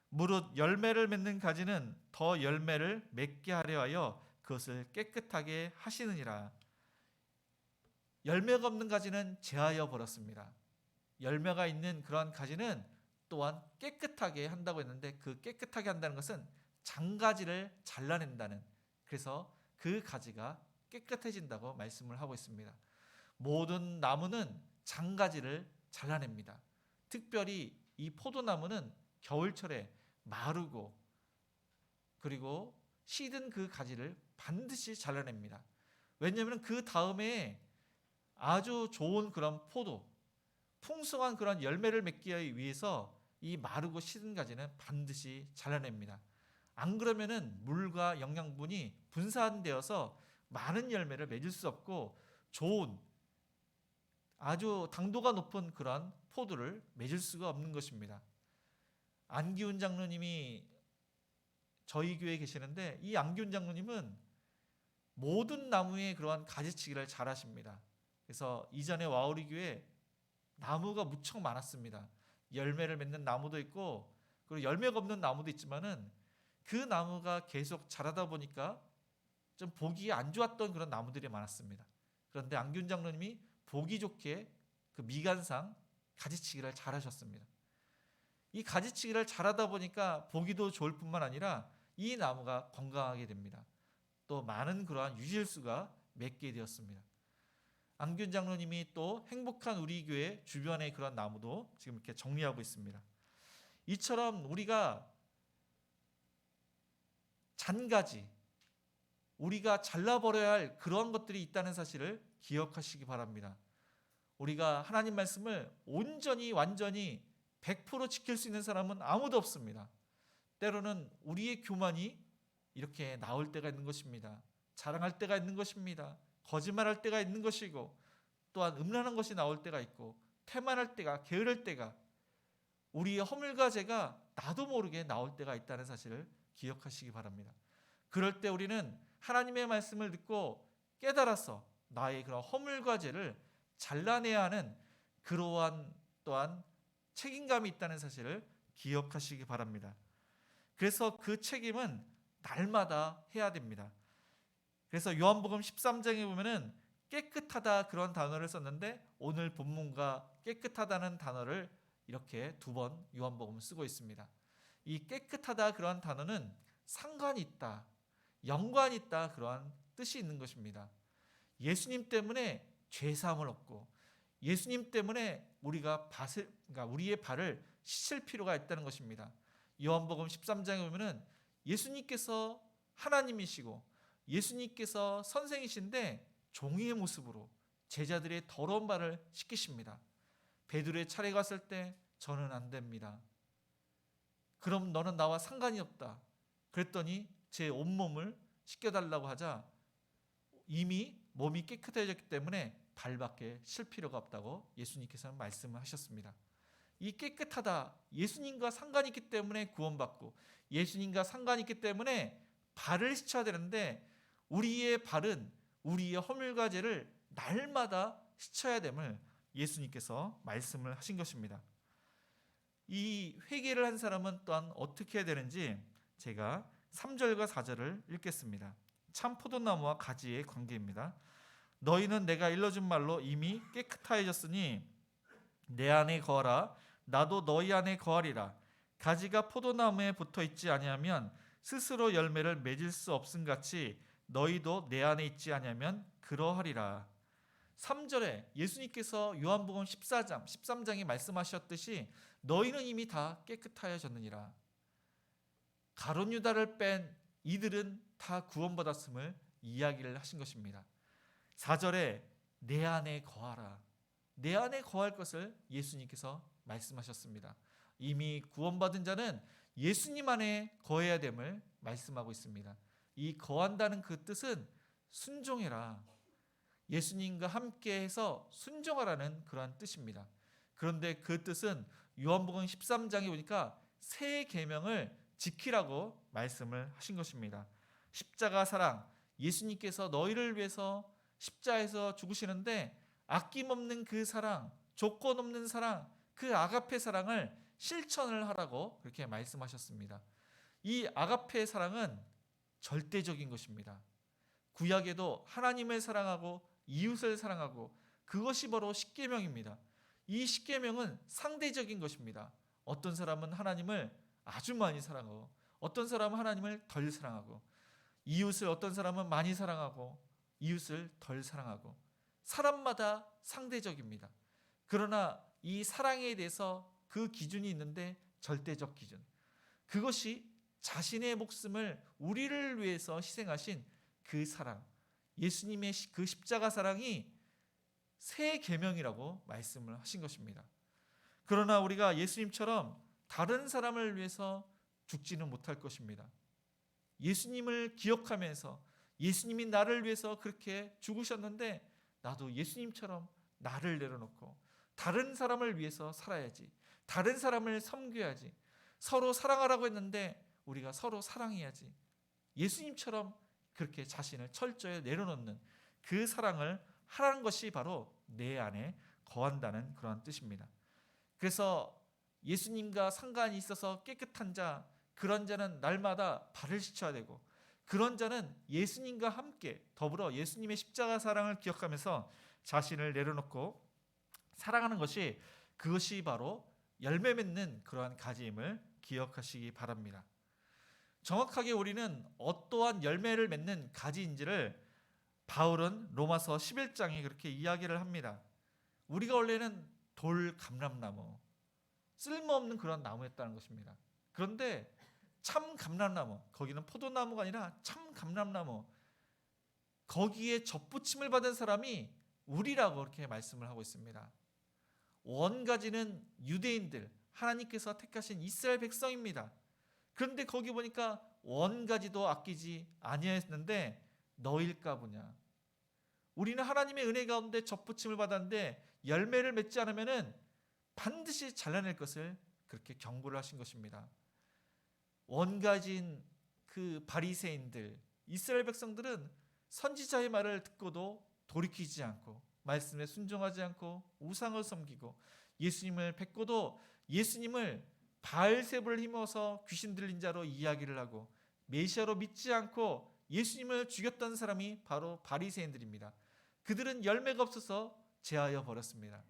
무릇 열매를 맺는 가지는 더 열매를 맺게 하려 하여 그것을 깨끗하게 하시느니라. 열매가 없는 가지는 제하여 버렸습니다. 열매가 있는 그러한 가지는 또한 깨끗하게 한다고 했는데, 그 깨끗하게 한다는 것은 장가지를 잘라낸다는, 그래서 그 가지가 깨끗해진다고 말씀을 하고 있습니다. 모든 나무는 장가지를 잘라냅니다. 특별히 이 포도나무는 겨울철에 마르고 그리고 시든 그 가지를 반드시 잘라냅니다. 왜냐하면 그 다음에 아주 좋은 그런 포도, 풍성한 그런 열매를 맺기 위해서 이 마르고 시든 가지는 반드시 잘라냅니다. 안 그러면은 물과 영양분이 분산되어서 많은 열매를 맺을 수 없고 좋은 아주 당도가 높은 그런 포도를 맺을 수가 없는 것입니다. 안기훈 장로님이 저희 교회에 계시는데, 이 안기훈 장로님은 모든 나무의 그러한 가지치기를 잘 하십니다. 그래서 이전에 와우리 교회에 나무가 무척 많았습니다. 열매를 맺는 나무도 있고 그리고 열매가 없는 나무도 있지만은 그 나무가 계속 자라다 보니까 좀 보기 안 좋았던 그런 나무들이 많았습니다. 그런데 안기훈 장로님이 보기 좋게 그 미간상 가지치기를 잘 하셨습니다. 이 가지치기를 잘하다 보니까 보기도 좋을 뿐만 아니라 이 나무가 건강하게 됩니다. 또 많은 그러한 유실수가 맺게 되었습니다. 안균 장로님이 또 행복한 우리 교회 주변의 그런 나무도 지금 이렇게 정리하고 있습니다. 이처럼 우리가 잔가지, 우리가 잘라버려야 할 그런 것들이 있다는 사실을 기억하시기 바랍니다. 우리가 하나님 말씀을 온전히 완전히 100% 지킬 수 있는 사람은 아무도 없습니다. 때로는 우리의 교만이 이렇게 나올 때가 있는 것입니다. 자랑할 때가 있는 것입니다. 거짓말할 때가 있는 것이고, 또한 음란한 것이 나올 때가 있고, 태만할 때가, 게으를 때가, 우리의 허물과 죄가 나도 모르게 나올 때가 있다는 사실을 기억하시기 바랍니다. 그럴 때 우리는 하나님의 말씀을 듣고 깨달아서 나의 그런 허물과 죄를 잘라내야 하는 그러한 또한 책임감이 있다는 사실을 기억하시기 바랍니다. 그래서 그 책임은 날마다 해야 됩니다. 그래서 요한복음 13장에 보면은 깨끗하다 그런 단어를 썼는데, 오늘 본문과 깨끗하다는 단어를 이렇게 2번 요한복음 쓰고 있습니다. 이 깨끗하다 그런 단어는 상관이 있다, 연관이 있다, 그러한 뜻이 있는 것입니다. 예수님 때문에 죄 사함을 얻고 예수님 때문에 그러니까 우리의 발을 씻을 필요가 있다는 것입니다. 요한복음 13장에 보면은 예수님께서 하나님이시고 예수님께서 선생이신데 종이의 모습으로 제자들의 더러운 발을 씻기십니다. 베드로의 차례가 왔을 때 저는 안 됩니다. 그럼 너는 나와 상관이 없다. 그랬더니 제 온몸을 씻겨달라고 하자 이미 몸이 깨끗해졌기 때문에 발밖에 실 필요가 없다고 예수님께서는 말씀을 하셨습니다. 이 깨끗하다, 예수님과 상관이 있기 때문에 구원받고 예수님과 상관이 있기 때문에 발을 씻어야 되는데 우리의 발은 우리의 허물과 죄를 날마다 씻어야 됨을 예수님께서 말씀을 하신 것입니다. 이 회개를 한 사람은 또한 어떻게 해야 되는지 제가 3절과 4절을 읽겠습니다. 참 포도나무와 가지의 관계입니다. 너희는 내가 일러준 말로 이미 깨끗하여졌으니 내 안에 거하라. 나도 너희 안에 거하리라. 가지가 포도나무에 붙어 있지 아니하면 스스로 열매를 맺을 수 없음 같이 너희도 내 안에 있지 아니하면 그러하리라. 3절에 예수님께서 요한복음 14장, 13장에 말씀하셨듯이 너희는 이미 다 깨끗하여졌느니라. 가룟 유다를 뺀 이들은 다 구원받았음을 이야기를 하신 것입니다. 4절에 내 안에 거하라. 내 안에 거할 것을 예수님께서 말씀하셨습니다. 이미 구원받은 자는 예수님 안에 거해야 됨을 말씀하고 있습니다. 이 거한다는 그 뜻은 순종해라. 예수님과 함께해서 순종하라는 그러한 뜻입니다. 그런데 그 뜻은 요한복음 13장에 보니까 새 계명을 지키라고 말씀을 하신 것입니다. 십자가 사랑, 예수님께서 너희를 위해서 십자에서 죽으시는데 아낌없는 그 사랑, 조건 없는 사랑, 그 아가페 사랑을 실천을 하라고 그렇게 말씀하셨습니다. 이 아가페 사랑은 절대적인 것입니다. 구약에도 하나님을 사랑하고 이웃을 사랑하고 그것이 바로 십계명입니다. 이 십계명은 상대적인 것입니다. 어떤 사람은 하나님을 아주 많이 사랑하고 어떤 사람은 하나님을 덜 사랑하고 이웃을 어떤 사람은 많이 사랑하고 이웃을 덜 사랑하고 사람마다 상대적입니다. 그러나 이 사랑에 대해서 그 기준이 있는데 절대적 기준. 그것이 자신의 목숨을 우리를 위해서 희생하신 그 사랑. 예수님의 그 십자가 사랑이 새 계명이라고 말씀을 하신 것입니다. 그러나 우리가 예수님처럼 다른 사람을 위해서 죽지는 못할 것입니다. 예수님을 기억하면서 예수님이 나를 위해서 그렇게 죽으셨는데 나도 예수님처럼 나를 내려놓고 다른 사람을 위해서 살아야지. 다른 사람을 섬겨야지. 서로 사랑하라고 했는데 우리가 서로 사랑해야지. 예수님처럼 그렇게 자신을 철저히 내려놓는 그 사랑을 하라는 것이 바로 내 안에 거한다는 그런 뜻입니다. 그래서 예수님과 상관이 있어서 깨끗한 자, 그런 자는 날마다 발을 씻어야 되고 그런 자는 예수님과 함께 더불어 예수님의 십자가 사랑을 기억하면서 자신을 내려놓고 살아가는 것이 그것이 바로 열매 맺는 그러한 가지임을 기억하시기 바랍니다. 정확하게 우리는 어떠한 열매를 맺는 가지인지를 바울은 로마서 11장에 그렇게 이야기를 합니다. 우리가 원래는 돌 감람나무, 쓸모없는 그런 나무였다는 것입니다. 그런데 참 감람나무, 거기는 포도나무가 아니라 참 감람나무, 거기에 접붙임을 받은 사람이 우리라고 그렇게 말씀을 하고 있습니다. 원가지는 유대인들, 하나님께서 택하신 이스라엘 백성입니다. 그런데 거기 보니까 원가지도 아끼지 아니하였는데 너일까 보냐. 우리는 하나님의 은혜 가운데 접붙임을 받았는데 열매를 맺지 않으면은 반드시 잘라낼 것을 그렇게 경고를 하신 것입니다. 원가지인 그 바리새인들, 이스라엘 백성들은 선지자의 말을 듣고도 돌이키지 않고 말씀에 순종하지 않고 우상을 섬기고 예수님을 뵙고도 예수님을 바알세불을 힘어서 귀신 들린 자로 이야기를 하고 메시아로 믿지 않고 예수님을 죽였던 사람이 바로 바리새인들입니다. 그들은 열매가 없어서 제하여 버렸습니다.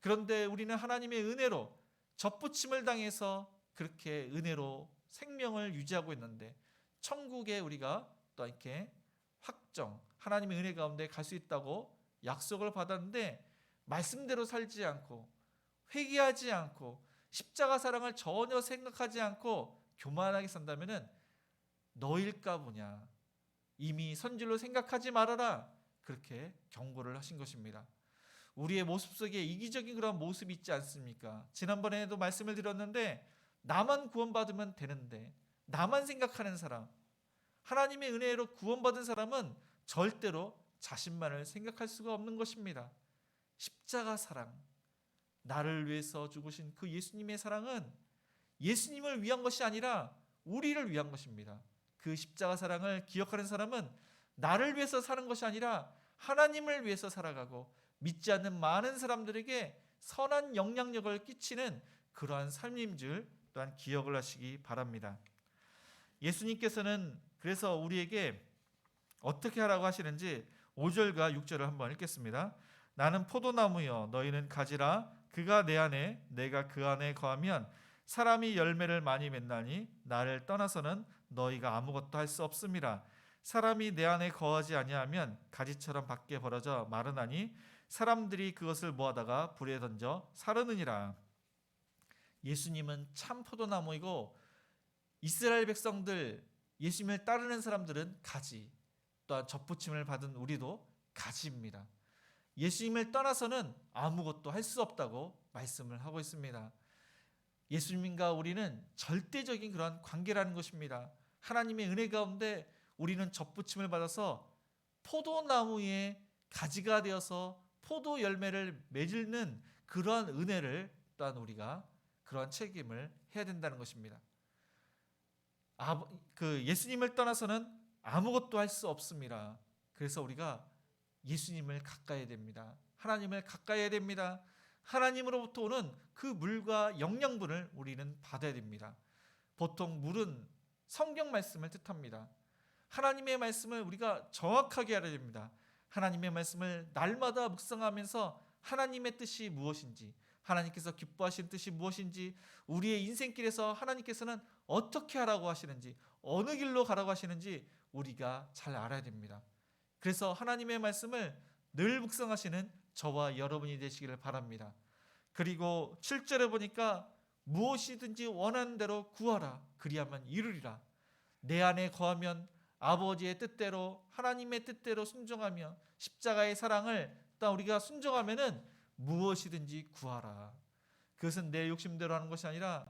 그런데 우리는 하나님의 은혜로 접붙임을 당해서 그렇게 은혜로 생명을 유지하고 있는데 천국에 우리가 또 이렇게 확정, 하나님의 은혜 가운데 갈 수 있다고 약속을 받았는데 말씀대로 살지 않고 회개하지 않고 십자가 사랑을 전혀 생각하지 않고 교만하게 산다면은 너일까 보냐. 이미 선질로 생각하지 말아라. 그렇게 경고를 하신 것입니다. 우리의 모습 속에 이기적인 그런 모습이 있지 않습니까? 지난번에도 말씀을 드렸는데 나만 구원받으면 되는데 나만 생각하는 사람, 하나님의 은혜로 구원받은 사람은 절대로 자신만을 생각할 수가 없는 것입니다. 십자가 사랑, 나를 위해서 죽으신 그 예수님의 사랑은 예수님을 위한 것이 아니라 우리를 위한 것입니다. 그 십자가 사랑을 기억하는 사람은 나를 위해서 사는 것이 아니라 하나님을 위해서 살아가고 믿지 않는 많은 사람들에게 선한 영향력을 끼치는 그러한 삶인 줄 또한 기억을 하시기 바랍니다. 예수님께서는 그래서 우리에게 어떻게 하라고 하시는지 5절과 6절을 한번 읽겠습니다. 나는 포도나무여 너희는 가지라. 그가 내 안에 내가 그 안에 거하면 사람이 열매를 많이 맺나니 나를 떠나서는 너희가 아무것도 할 수 없음이라. 사람이 내 안에 거하지 아니하면 가지처럼 밖에 벌어져 마르나니 사람들이 그것을 모아다가 불에 던져 사르느니라. 예수님은 참 포도나무이고 이스라엘 백성들, 예수님을 따르는 사람들은 가지, 또한 접붙임을 받은 우리도 가지입니다. 예수님을 떠나서는 아무것도 할 수 없다고 말씀을 하고 있습니다. 예수님과 우리는 절대적인 그런 관계라는 것입니다. 하나님의 은혜 가운데 우리는 접붙임을 받아서 포도나무의 가지가 되어서 포도 열매를 맺는 그러한 은혜를 또한 우리가 그러한 책임을 해야 된다는 것입니다. 예수님을 떠나서는 아무것도 할 수 없습니다. 그래서 우리가 예수님을 가까이 해야 됩니다. 하나님을 가까이 해야 됩니다. 하나님으로부터 오는 그 물과 영양분을 우리는 받아야 됩니다. 보통 물은 성경 말씀을 뜻합니다. 하나님의 말씀을 우리가 정확하게 알아야 됩니다. 하나님의 말씀을 날마다 묵상하면서 하나님의 뜻이 무엇인지, 하나님께서 기뻐하시는 뜻이 무엇인지, 우리의 인생길에서 하나님께서는 어떻게 하라고 하시는지, 어느 길로 가라고 하시는지 우리가 잘 알아야 됩니다. 그래서 하나님의 말씀을 늘 묵상하시는 저와 여러분이 되시기를 바랍니다. 그리고 7절에 보니까 무엇이든지 원하는 대로 구하라. 그리하면 이루리라. 내 안에 거하면 아버지의 뜻대로, 하나님의 뜻대로 순종하며 십자가의 사랑을 딱 우리가 순종하면은 무엇이든지 구하라. 그것은 내 욕심대로 하는 것이 아니라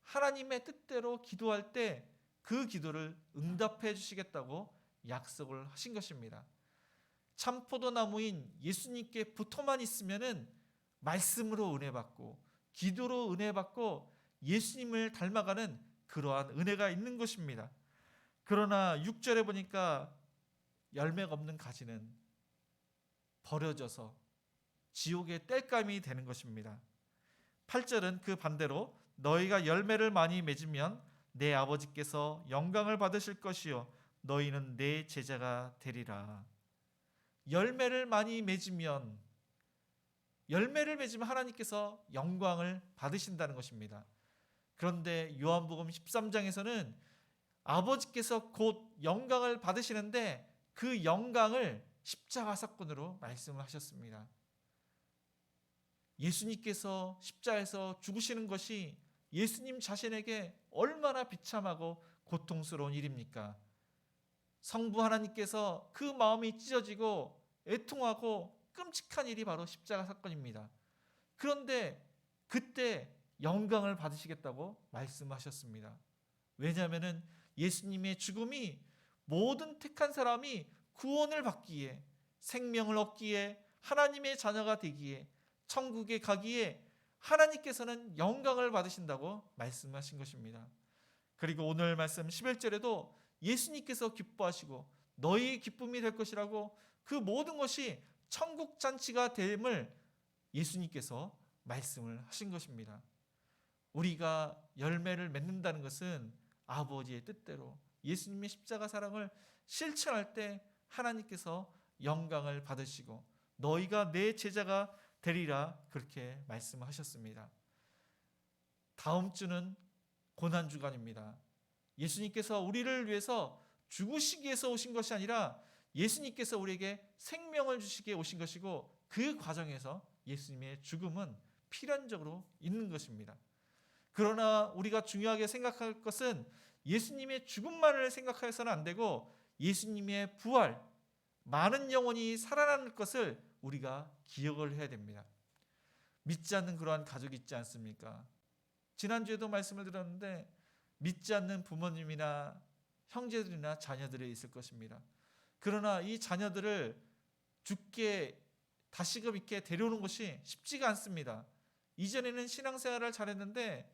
하나님의 뜻대로 기도할 때 그 기도를 응답해 주시겠다고 약속을 하신 것입니다. 참 포도나무인 예수님께 붙어만 있으면은 말씀으로 은혜 받고 기도로 은혜 받고 예수님을 닮아가는 그러한 은혜가 있는 것입니다. 그러나 6절에 보니까 열매가 없는 가지는 버려져서 지옥의 땔감이 되는 것입니다. 8절은 그 반대로 너희가 열매를 많이 맺으면 내 아버지께서 영광을 받으실 것이요 너희는 내 제자가 되리라. 열매를 맺으면 하나님께서 영광을 받으신다는 것입니다. 그런데 요한복음 13장에서는 아버지께서 곧 영광을 받으시는데 그 영광을 십자가 사건으로 말씀을 하셨습니다. 예수님께서 십자가에서 죽으시는 것이 예수님 자신에게 얼마나 비참하고 고통스러운 일입니까? 성부 하나님께서 그 마음이 찢어지고 애통하고 끔찍한 일이 바로 십자가 사건입니다. 그런데 그때 영광을 받으시겠다고 말씀하셨습니다. 왜냐하면 예수님의 죽음이 모든 택한 사람이 구원을 받기에, 생명을 얻기에, 하나님의 자녀가 되기에, 천국에 가기에 하나님께서는 영광을 받으신다고 말씀하신 것입니다. 그리고 오늘 말씀 11절에도 예수님께서 기뻐하시고 너희의 기쁨이 될 것이라고 그 모든 것이 천국 잔치가 됨을 예수님께서 말씀을 하신 것입니다. 우리가 열매를 맺는다는 것은 아버지의 뜻대로 예수님의 십자가 사랑을 실천할 때 하나님께서 영광을 받으시고 너희가 내 제자가 되리라 그렇게 말씀하셨습니다. 다음 주는 고난주간입니다. 예수님께서 우리를 위해서 죽으시기 위해서 오신 것이 아니라 예수님께서 우리에게 생명을 주시기에 오신 것이고 그 과정에서 예수님의 죽음은 필연적으로 있는 것입니다. 그러나 우리가 중요하게 생각할 것은 예수님의 죽음만을 생각해서는 안 되고 예수님의 부활, 많은 영혼이 살아나는 것을 우리가 기억을 해야 됩니다. 믿지 않는 그러한 가족이 있지 않습니까? 지난주에도 말씀을 드렸는데 믿지 않는 부모님이나 형제들이나 자녀들이 있을 것입니다. 그러나 이 자녀들을 죽게 다시금 있게 데려오는 것이 쉽지가 않습니다. 이전에는 신앙생활을 잘했는데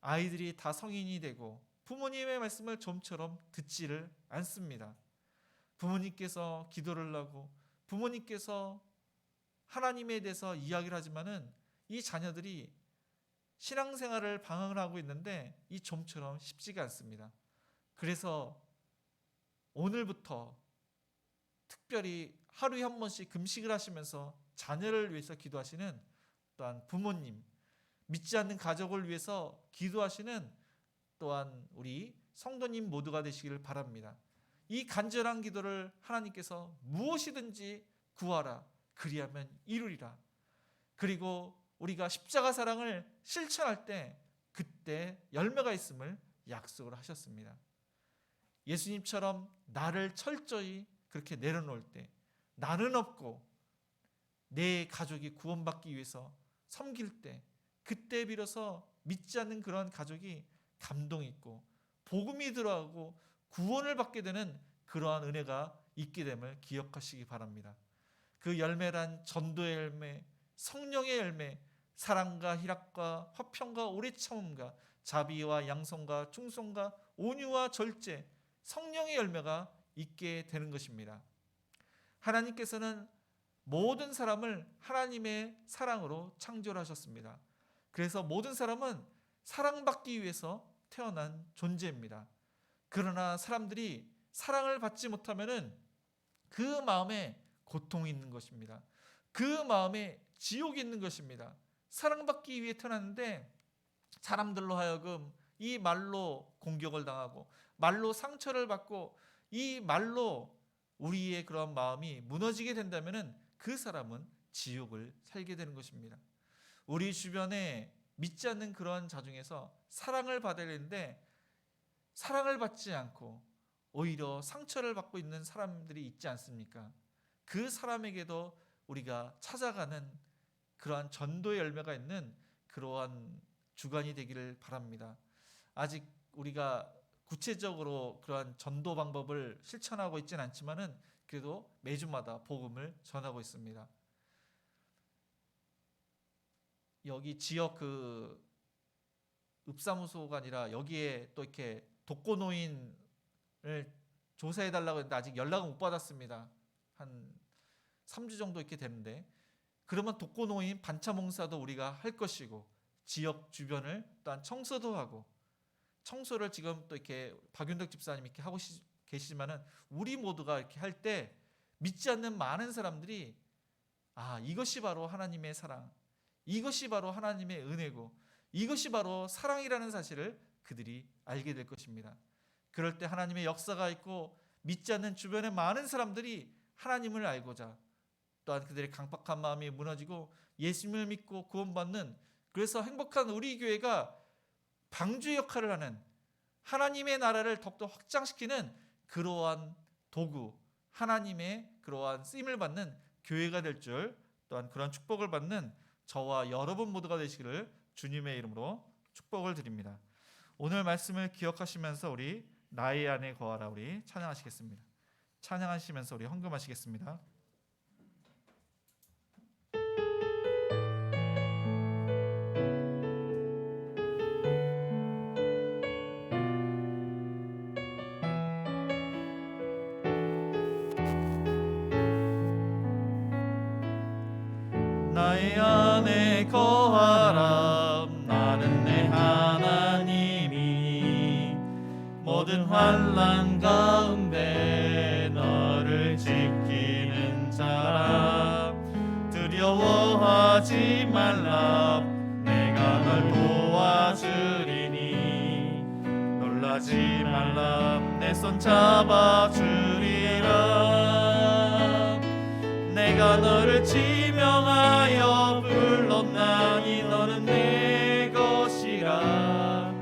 아이들이 다 성인이 되고 부모님의 말씀을 좀처럼 듣지를 않습니다. 부모님께서 기도를 하고 부모님께서 하나님에 대해서 이야기를 하지만은 이 자녀들이 신앙생활을 방황을 하고 있는데 이 좀처럼 쉽지가 않습니다. 그래서 오늘부터 특별히 하루에 한 번씩 금식을 하시면서 자녀를 위해서 기도하시는 또한 부모님, 믿지 않는 가족을 위해서 기도하시는 또한 우리 성도님 모두가 되시기를 바랍니다. 이 간절한 기도를 하나님께서 무엇이든지 구하라, 그리하면 이루리라. 그리고 우리가 십자가 사랑을 실천할 때 그때 열매가 있음을 약속을 하셨습니다. 예수님처럼 나를 철저히 그렇게 내려놓을 때, 나는 없고 내 가족이 구원받기 위해서 섬길 때, 그때 비로소 믿지 않는 그런 가족이 감동 있고 복음이 들어가고 구원을 받게 되는 그러한 은혜가 있게 됨을 기억하시기 바랍니다. 그 열매란 전도의 열매, 성령의 열매, 사랑과 희락과 화평과 오래 참음과 자비와 양성과 충성과 온유와 절제, 성령의 열매가 있게 되는 것입니다. 하나님께서는 모든 사람을 하나님의 사랑으로 창조를 하셨습니다. 그래서 모든 사람은 사랑받기 위해서 태어난 존재입니다. 그러나 사람들이 사랑을 받지 못하면은 그 마음에 고통이 있는 것입니다. 그 마음에 지옥이 있는 것입니다. 사랑받기 위해 태어났는데 사람들로 하여금 이 말로 공격을 당하고 말로 상처를 받고 이 말로 우리의 그런 마음이 무너지게 된다면은 그 사람은 지옥을 살게 되는 것입니다. 우리 주변에 믿지 않는 그런 자중에서 사랑을 받아야 되는데 사랑을 받지 않고 오히려 상처를 받고 있는 사람들이 있지 않습니까? 그 사람에게도 우리가 찾아가는 그러한 전도의 열매가 있는 그러한 주간이 되기를 바랍니다. 아직 우리가 구체적으로 그러한 전도 방법을 실천하고 있지는 않지만은 그래도 매주마다 복음을 전하고 있습니다. 여기 지역 그 읍사무소가 아니라 여기에 또 이렇게 독거노인을 조사해 달라고 했는데 아직 연락을 못 받았습니다. 한 3주 정도 이렇게 되는데 그러면 독거노인 반차몽사도 우리가 할 것이고 지역 주변을 또한 청소도 하고 청소를 지금 또 이렇게 박윤덕 집사님 이렇게 하고 계시지만은 우리 모두가 이렇게 할 때 믿지 않는 많은 사람들이 이것이 바로 하나님의 사랑, 이것이 바로 하나님의 은혜고 이것이 바로 사랑이라는 사실을 그들이 알게 될 것입니다. 그럴 때 하나님의 역사가 있고 믿지 않는 주변의 많은 사람들이 하나님을 알고자 또한 그들의 강팍한 마음이 무너지고 예수님을 믿고 구원받는 그래서 행복한 우리 교회가 방주의 역할을 하는 하나님의 나라를 더욱더 확장시키는 그러한 도구 하나님의 그러한 쓰임을 받는 교회가 될 줄 또한 그러한 축복을 받는 저와 여러분 모두가 되시기를 주님의 이름으로 축복을 드립니다. 오늘 말씀을 기억하시면서 우리 나의 안에 거하라 우리 찬양하시겠습니다. 찬양하시면서 우리 헌금하시겠습니다. 나의 안에 거하라 나는 내 하나님이 모든 환난 가운데 너를 지키는 자라 두려워하지 말라 내가 널 도와주리니 놀라지 말라 내 손 잡아주리라 내가 너를 지명하여 불렀나니 너는 내 것이라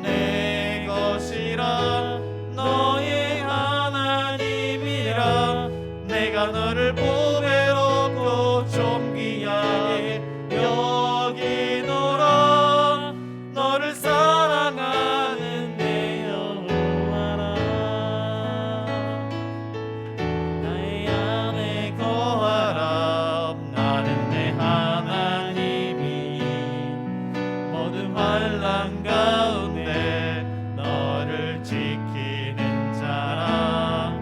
내 것이라 너의 하나님이라 내가 너를 보배롭고 존귀하게 여기노라 너를 사랑하는 내 여호와라 나의 안에 거하라 나는 내 하나님이 모든 환난 가운데 너를 지키는 자라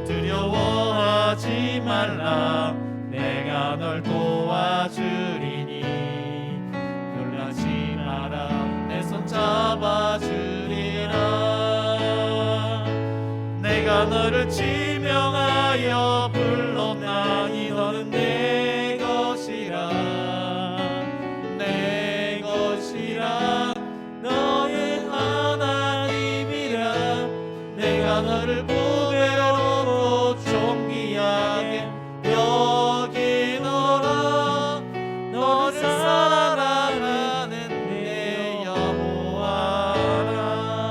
두려워하지 말라 내가 널 도와주리니 놀라지 마라 내 손 잡아주리라 내가 너를 지명하여 불렀나니 너는 내 것이라 내 것이라 너의 하나님이라 내가 너를 보배롭고 존귀하게 여기노라 너를 사랑하는 내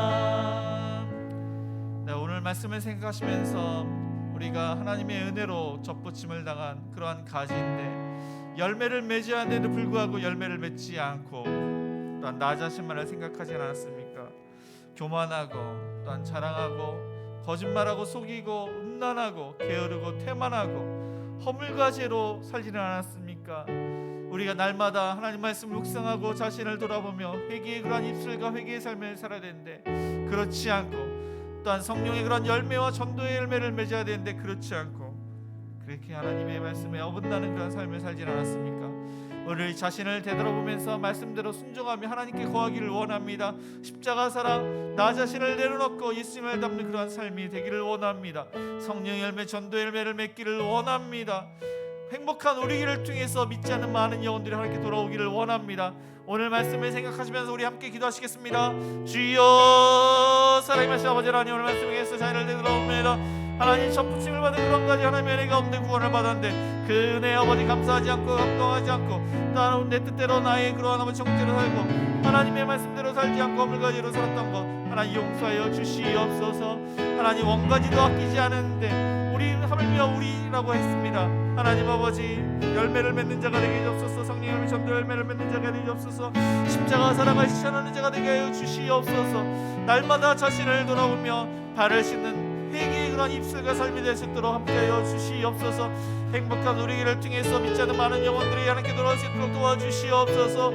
여호와라. 네, 오늘 말씀을 생각하시면서 우리가 하나님의 은혜로 접붙임을 당한 그러한 가지인데 열매를 맺지 않는데도 불구하고 열매를 맺지 않고 또한 나 자신만을 생각하지 않았습니까? 교만하고 또한 자랑하고 거짓말하고 속이고 음란하고 게으르고 태만하고 허물과제로 살지는 않았습니까? 우리가 날마다 하나님 말씀을 묵상하고 자신을 돌아보며 회개의 그러한 입술과 회개의 삶을 살아야 되는데 그렇지 않고 또한 성령의 그런 열매와 전도의 열매를 맺어야 되는데 그렇지 않고 그렇게 하나님의 말씀에 어긋나는 그런 삶을 살지 않았습니까? 우리 자신을 되돌아보면서 말씀대로 순종하며 하나님께 거하기를 원합니다. 십자가 사랑 나 자신을 내려놓고 예수님을 닮는 그러한 삶이 되기를 원합니다. 성령의 열매 전도의 열매를 맺기를 원합니다. 행복한 우리 길을 통해서 믿지 않는 많은 영혼들이 하나님께 돌아오기를 원합니다. 오늘 말씀을 생각하시면서 우리 함께 기도하시겠습니다. 주여 사랑의 말씀 아버지 하나님 오늘 말씀을 위해서 자신을 되돌아옵니다. 하나님 접붙임을 받은 그런 가지 하나님의 은혜 가운데 구원을 받았는데 그 은혜 아버지 감사하지 않고 감동하지 않고 나는 내 뜻대로 나의 그러한 아버지 정죄로 살고 하나님의 말씀대로 살지 않고 허물가지로 살았던 것 하나님 용서하여 주시옵소서. 하나님 원가지도 아끼지 않았는데 우리 하물며 우리라고 했습니다. 하나님 아버지 열매를 맺는 자가 되게 해주옵소서. 성령의 열매 전도 열매를 맺는 자가 되게 해주옵소서. 십자가 사랑을 실천하는 자가 되게 하여 주시옵소서. 날마다 자신을 돌아보며 발을 씻는 회개의 그런 입술과 삶이 될 수 있도록 함께하여 주시옵소서. 행복한 우리 길을 통해서 믿지 않는 많은 영혼들이 하나님께 돌아올 수 있도록 도와주시옵소서.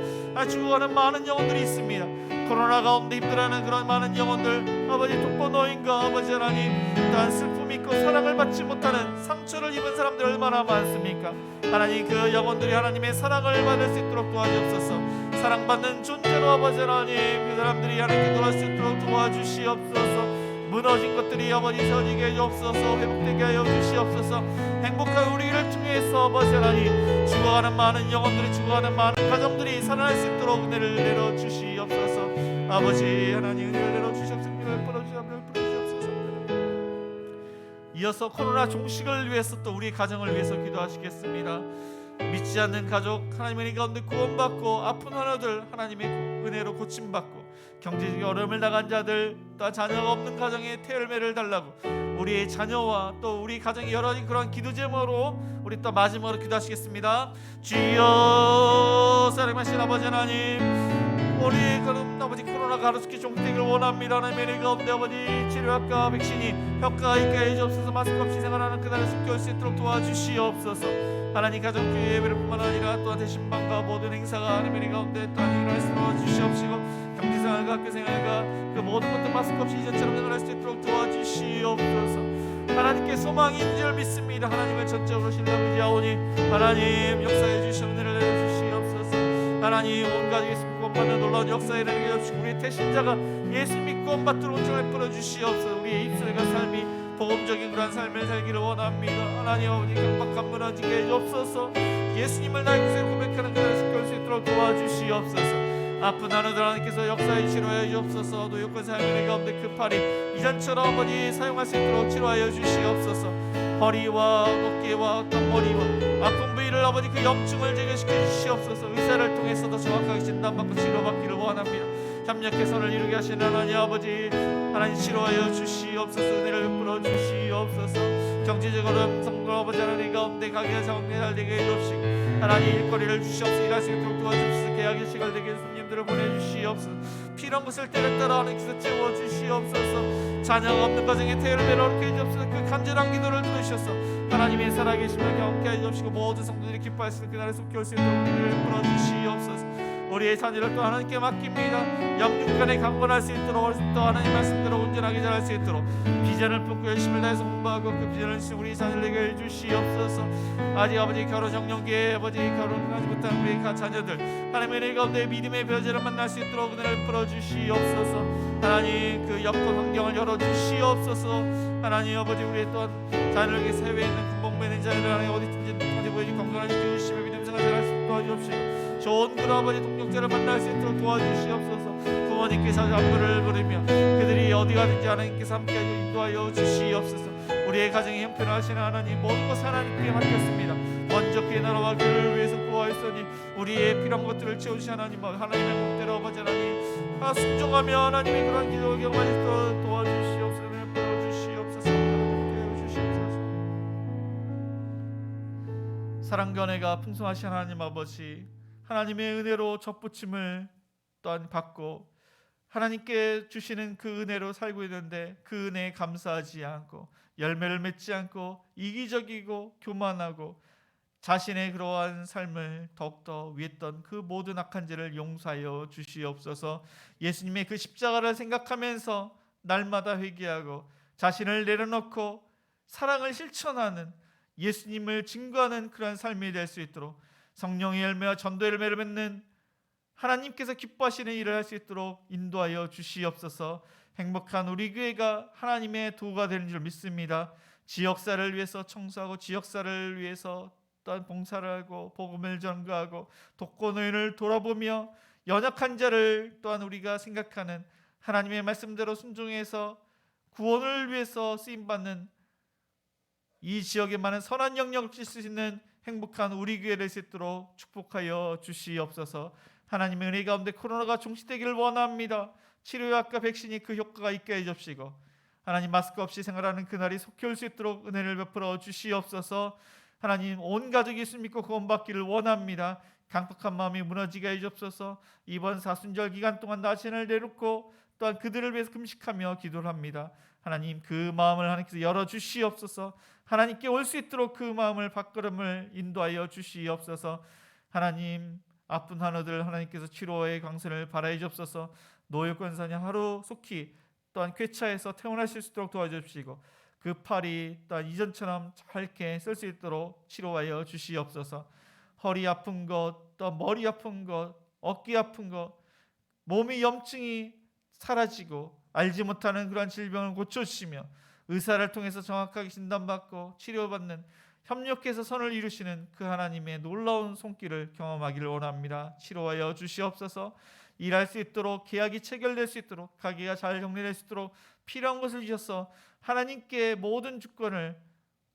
죽어가는 많은 영혼들이 있습니다. 코로나 가운데 힘들어하는 그런 많은 영혼들 아버지 독거노인과 아버지 하나님 또한 슬픔이 있고 사랑을 받지 못하는 상처를 입은 사람들 얼마나 많습니까? 하나님 그 영혼들이 하나님의 사랑을 받을 수 있도록 도와주옵소서. 사랑받는 존재로 아버지 하나님 그 사람들이 하나님께 돌아올 수 있도록 도와주시옵소서. 무너진 것들이 아버지 세워지게 해주옵소서. 회복되게 하여 주시옵소서. 행복한 우리를 통해서 아버지 하나님 죽어가는 많은 영혼들이 죽어가는 많은 가정들이 살아날 수 있도록 은혜를 내려주시옵소서. 아버지 하나님 은혜를 내려주시옵소서. 베풀어주시옵소서. 이어서 코로나 종식을 위해서 또 우리 가정을 위해서 기도하시겠습니다. 믿지 않는 가족 하나님의 은혜 가운데 구원받고 아픈 환우들 하나님의 은혜로 고침받고 경제적 어려움을 당한 자들 또 자녀가 없는 가정에 태열매를 달라고 우리의 자녀와 또 우리 가정의 여러 가지 그런 기도 제목으로 우리 또 마지막으로 기도하시겠습니다. 주여 사랑하신 아버지 하나님 우리 그럼 아버지 코로나 가로수기 종되기를 원합니다. 하나님의 은혜 가운데 아버지 치료학과 백신이 효과가 있게 해주옵소서. 마스크 없이 생활하는 그날을 숨겨 올 수 있도록 도와주시옵소서. 하나님 가정교회 예배를 뿐만 아니라 또한 대신방과 모든 행사가 하나님의 은혜 가운데 또한 일어날 수 있도록 도와주시옵시고 경제생활과 학교생활과 그 모든 것들 마스크 없이 이전처럼 생활할 수 있도록 도와주시옵소서. 하나님께 소망이 있는 줄 믿습니다. 하나님을 전적으로 신뢰하고 의지하오니 하나님 역사해 주시옵 은혜를 내려주시옵소서. 하나님 온 가족이 예수 구원받는 놀라운 역사에 내게 해주시고 우리 태신자가 예수 믿고 구원받도록 온전히 풀어주시옵소서. 우리의 입술과 삶이 복음적인 그런 삶을 살기를 원합니다. 하나님 아버지 경박한 무너지게 해주옵소서. 예수님을 나의 구세로 고백하는 그날을 지켜올 수 있도록 도와주시옵소서. 아픈 하나들 하나님께서 역사에 치료하여 주옵소서. 노역권 삶의 가운데 그 팔이 이전처럼 아버지 사용할 수 있도록 치료하여 주시옵소서. 허리와 어깨와 어떤 머리와 아픈 부위를 아버지 그 염증을 제거시켜 주시옵소서. 의사를 통해서도 정확하게 진단받고 치료받기를 원합니다. 협력해 선을 이루게 하시는 하나님 아버지, 하나님 치료하여 주시옵소서. 은혜를 베풀어 주시옵소서. 경제적으로 성공 아버지 하나님 가운데 가게가 잘 되게 해주시고 하나님 일거리를 주시옵소서. 일할 수 있도록 도와주시옵소서. 계약의 시간을 되게 손님들을 보내주시옵소서. 필요한 것을 때를 따라 하나님께서 채워주시옵소서. 자녀가 없는 가정에 태를 메로게 해주옵소서. 그 간절한 기도를 들으셔서 하나님의 살아계심을 경험케 해주시고 모든 성도들이 기뻐할 수 있는 그날에 속히 올 수 있도록 은혜를 베풀어 주시옵소서. 우리의 자녀를 또 하나님께 맡깁니다. 영육간에 강건할 수 있도록 또 하나님 말씀대로 온전하게 자랄 수 있도록 비전을 품고 열심을 다해서 공부하고 그 비전을 우리 자녀에게 해주시옵소서. 아직 아버지 결혼 정년기에 아버지 결혼하지 못한 우리 자녀들 하나님의 은혜 가운데 믿음의 배우자를 만날 수 있도록 은혜를 베풀어 주시옵소서. 하나님 그 여건 환경을 열어주시옵소서. 하나님 아버지 우리의 또한 자녀에게 해외에 있는 군복무에 있는 자녀들 하나님 어디든지 어디 보이지 건강한 지키시며 믿음 생활 잘할 수 있도록 도와주옵시고 좋은 그 아버지 동력자를 만날 수 있도록 도와주시옵소서. 부모님께서 안부를 부르며 그들이 어디 가든지 하나님께서 함께하여 인도하여 주시옵소서. 우리의 가정에 형편하시는 하나님 모든 것을 하나님께 맡겼습니다. 먼저 그의 나라와 그를 위해서 구하였으니 우리의 필요한 것들을 채우시 하나님 하나님의 법대로 아버지 하나님 순종하며 하나님의 그런 기도를 경험할 수 있도록 도와주시옵소서. 도와주시옵소서. 주시옵소서. 사랑과 은혜가 풍성하신 하나님 아버지, 하나님의 은혜로 접붙임을 또한 받고 하나님께 주시는 그 은혜로 살고 있는데 그 은혜에 감사하지 않고 열매를 맺지 않고 이기적이고 교만하고 자신의 그러한 삶을 더욱더 위했던 그 모든 악한 죄를 용서하여 주시옵소서. 예수님의 그 십자가를 생각하면서 날마다 회개하고 자신을 내려놓고 사랑을 실천하는 예수님을 증거하는 그러한 삶이 될 수 있도록 성령의 열매와 전도의 열매를 맺는 하나님께서 기뻐하시는 일을 할 수 있도록 인도하여 주시옵소서. 행복한 우리 교회가 하나님의 도구가 되는 줄 믿습니다. 지역사를 위해서 청소하고 지역사를 위해서 또한 봉사를 하고 복음을 전가하고 독거노인을 돌아보며 연약한 자를 또한 우리가 생각하는 하나님의 말씀대로 순종해서 구원을 위해서 쓰임받는 이 지역에 많은 선한 영역을 칠 수 있는 행복한 우리 교회를 될 수 있도록 축복하여 주시옵소서. 하나님의 은혜 가운데 코로나가 종식되기를 원합니다. 치료약과 백신이 그 효과가 있게 해주시고 하나님 마스크 없이 생활하는 그날이 속히 올 수 있도록 은혜를 베풀어 주시옵소서. 하나님 온 가족이 예수 믿고 구원받기를 원합니다. 강팍한 마음이 무너지게 해주옵소서. 이번 사순절 기간 동안 나신을 내놓고 또한 그들을 위해서 금식하며 기도를 합니다. 하나님 그 마음을 하나님께서 열어주시옵소서. 하나님께 올 수 있도록 그 마음을 발걸음을 인도하여 주시옵소서. 하나님 아픈 환우들 하나님께서 치료의 광선을 발하여 주옵소서. 노역권사님 하루 속히 또한 쾌차해서 퇴원하실 수 있도록 도와주시고 그 팔이 또한 이전처럼 짧게 쓸 수 있도록 치료하여 주시옵소서. 허리 아픈 것, 또 머리 아픈 것, 어깨 아픈 것, 몸의 염증이 사라지고 알지 못하는 그러한 질병을 고쳐주시며 의사를 통해서 정확하게 진단받고 치료받는 협력해서 선을 이루시는 그 하나님의 놀라운 손길을 경험하기를 원합니다. 치료하여 주시옵소서. 일할 수 있도록 계약이 체결될 수 있도록 가게가 잘 정리될 수 있도록 필요한 것을 주셔서 하나님께 모든 주권을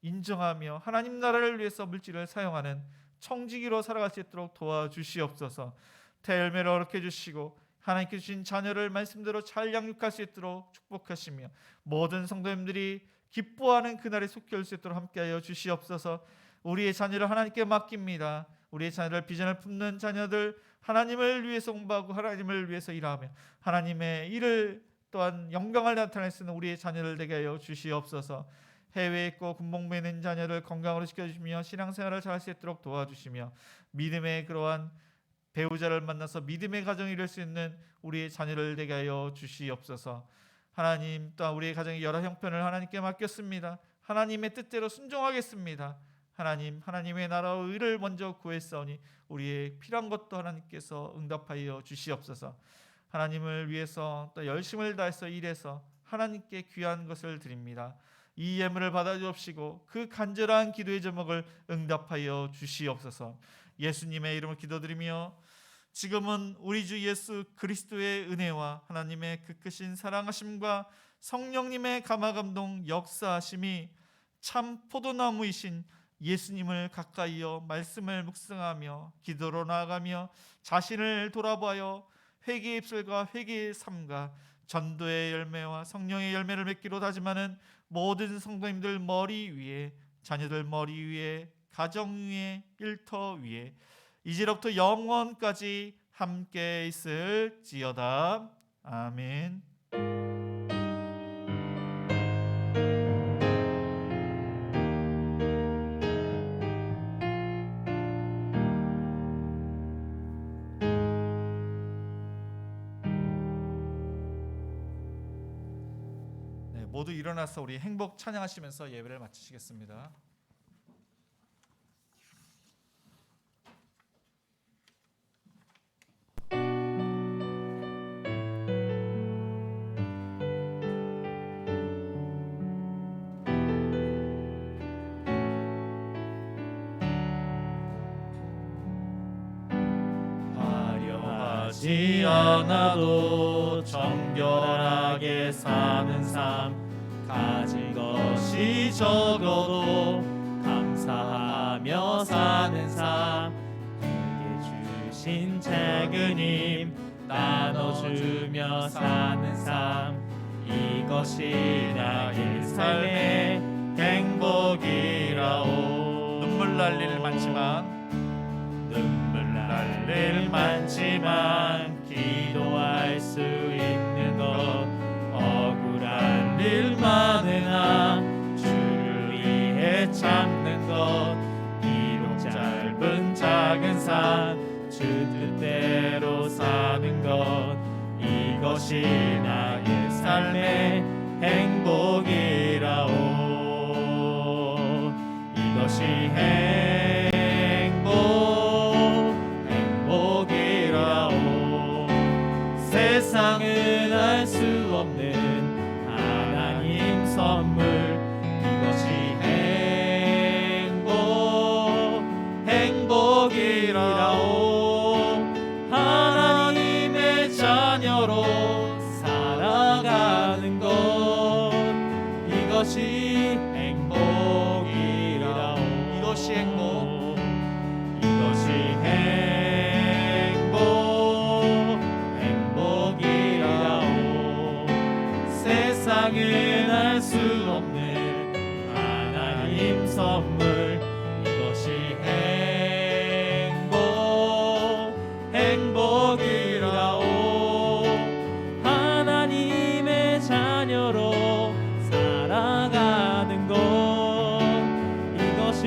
인정하며 하나님 나라를 위해서 물질을 사용하는 청지기로 살아갈 수 있도록 도와주시옵소서. 태열매를 허락해 주시고 하나님께 주신 자녀를 말씀대로 잘 양육할 수 있도록 축복하시며 모든 성도님들이 기뻐하는 그날에 속히 올 수 있도록 함께하여 주시옵소서. 우리의 자녀를 하나님께 맡깁니다. 우리의 자녀를 비전을 품는 자녀들 하나님을 위해서 공부하고 하나님을 위해서 일하며 하나님의 일을 또한 영광을 나타낼 수 있는 우리의 자녀를 되게 하여 주시옵소서. 해외에 있고 군복무에 있는 자녀를 건강으로 지켜주시며 신앙생활을 잘할 수 있도록 도와주시며 믿음의 그러한 배우자를 만나서 믿음의 가정이 될 수 있는 우리의 자녀를 되게 하여 주시옵소서. 하나님 또한 우리의 가정의 여러 형편을 하나님께 맡겼습니다. 하나님의 뜻대로 순종하겠습니다. 하나님, 하나님의 나라와 의를 먼저 구했사오니 우리의 필요한 것도 하나님께서 응답하여 주시옵소서. 하나님을 위해서 또 열심을 다해서 일해서 하나님께 귀한 것을 드립니다. 이 예물을 받아주옵시고 그 간절한 기도의 제목을 응답하여 주시옵소서. 예수님의 이름을 기도드리며 지금은 우리 주 예수 그리스도의 은혜와 하나님의 그 크신 사랑하심과 성령님의 감화감동 역사하심이 참 포도나무이신 예수님을 가까이여 말씀을 묵상하며 기도로 나아가며 자신을 돌아보아여 회개의 입술과 회개의 삶과 전도의 열매와 성령의 열매를 맺기로 다짐하는 모든 성도님들 머리 위에, 자녀들 머리 위에, 가정 위에, 일터 위에 이제로부터 영원까지 함께 있을지어다. 아멘. 네, 모두 일어나서 우리 행복 찬양하시면서 예배를 마치시겠습니다. 하지 않아도 정결하게 사는 삶, 가진 것이 적어도 감사하며 사는 삶, 내게 주신 작은 힘 나눠주며 사는 삶, 이것이 나의 삶의 행복이라오. 눈물 날 일 많지만 기도할 수 있는 것, 억울한 일 많으나 주를 위해 참는 것, 비록 짧은 작은 삶 주 뜻대로 사는 것, 이것이 나의 삶의 행복이라오. 이것이 세상은 알 수 없는 하나님 선물, 이것이 행복이라오. 하나님의 자녀로 살아가는 것, 이것이 행복이라오. 이것이 행복. 세상은 알 수 없는 하나님 선물, 이것이 행복이라오. 하나님의 자녀로 살아가는 것, 이것이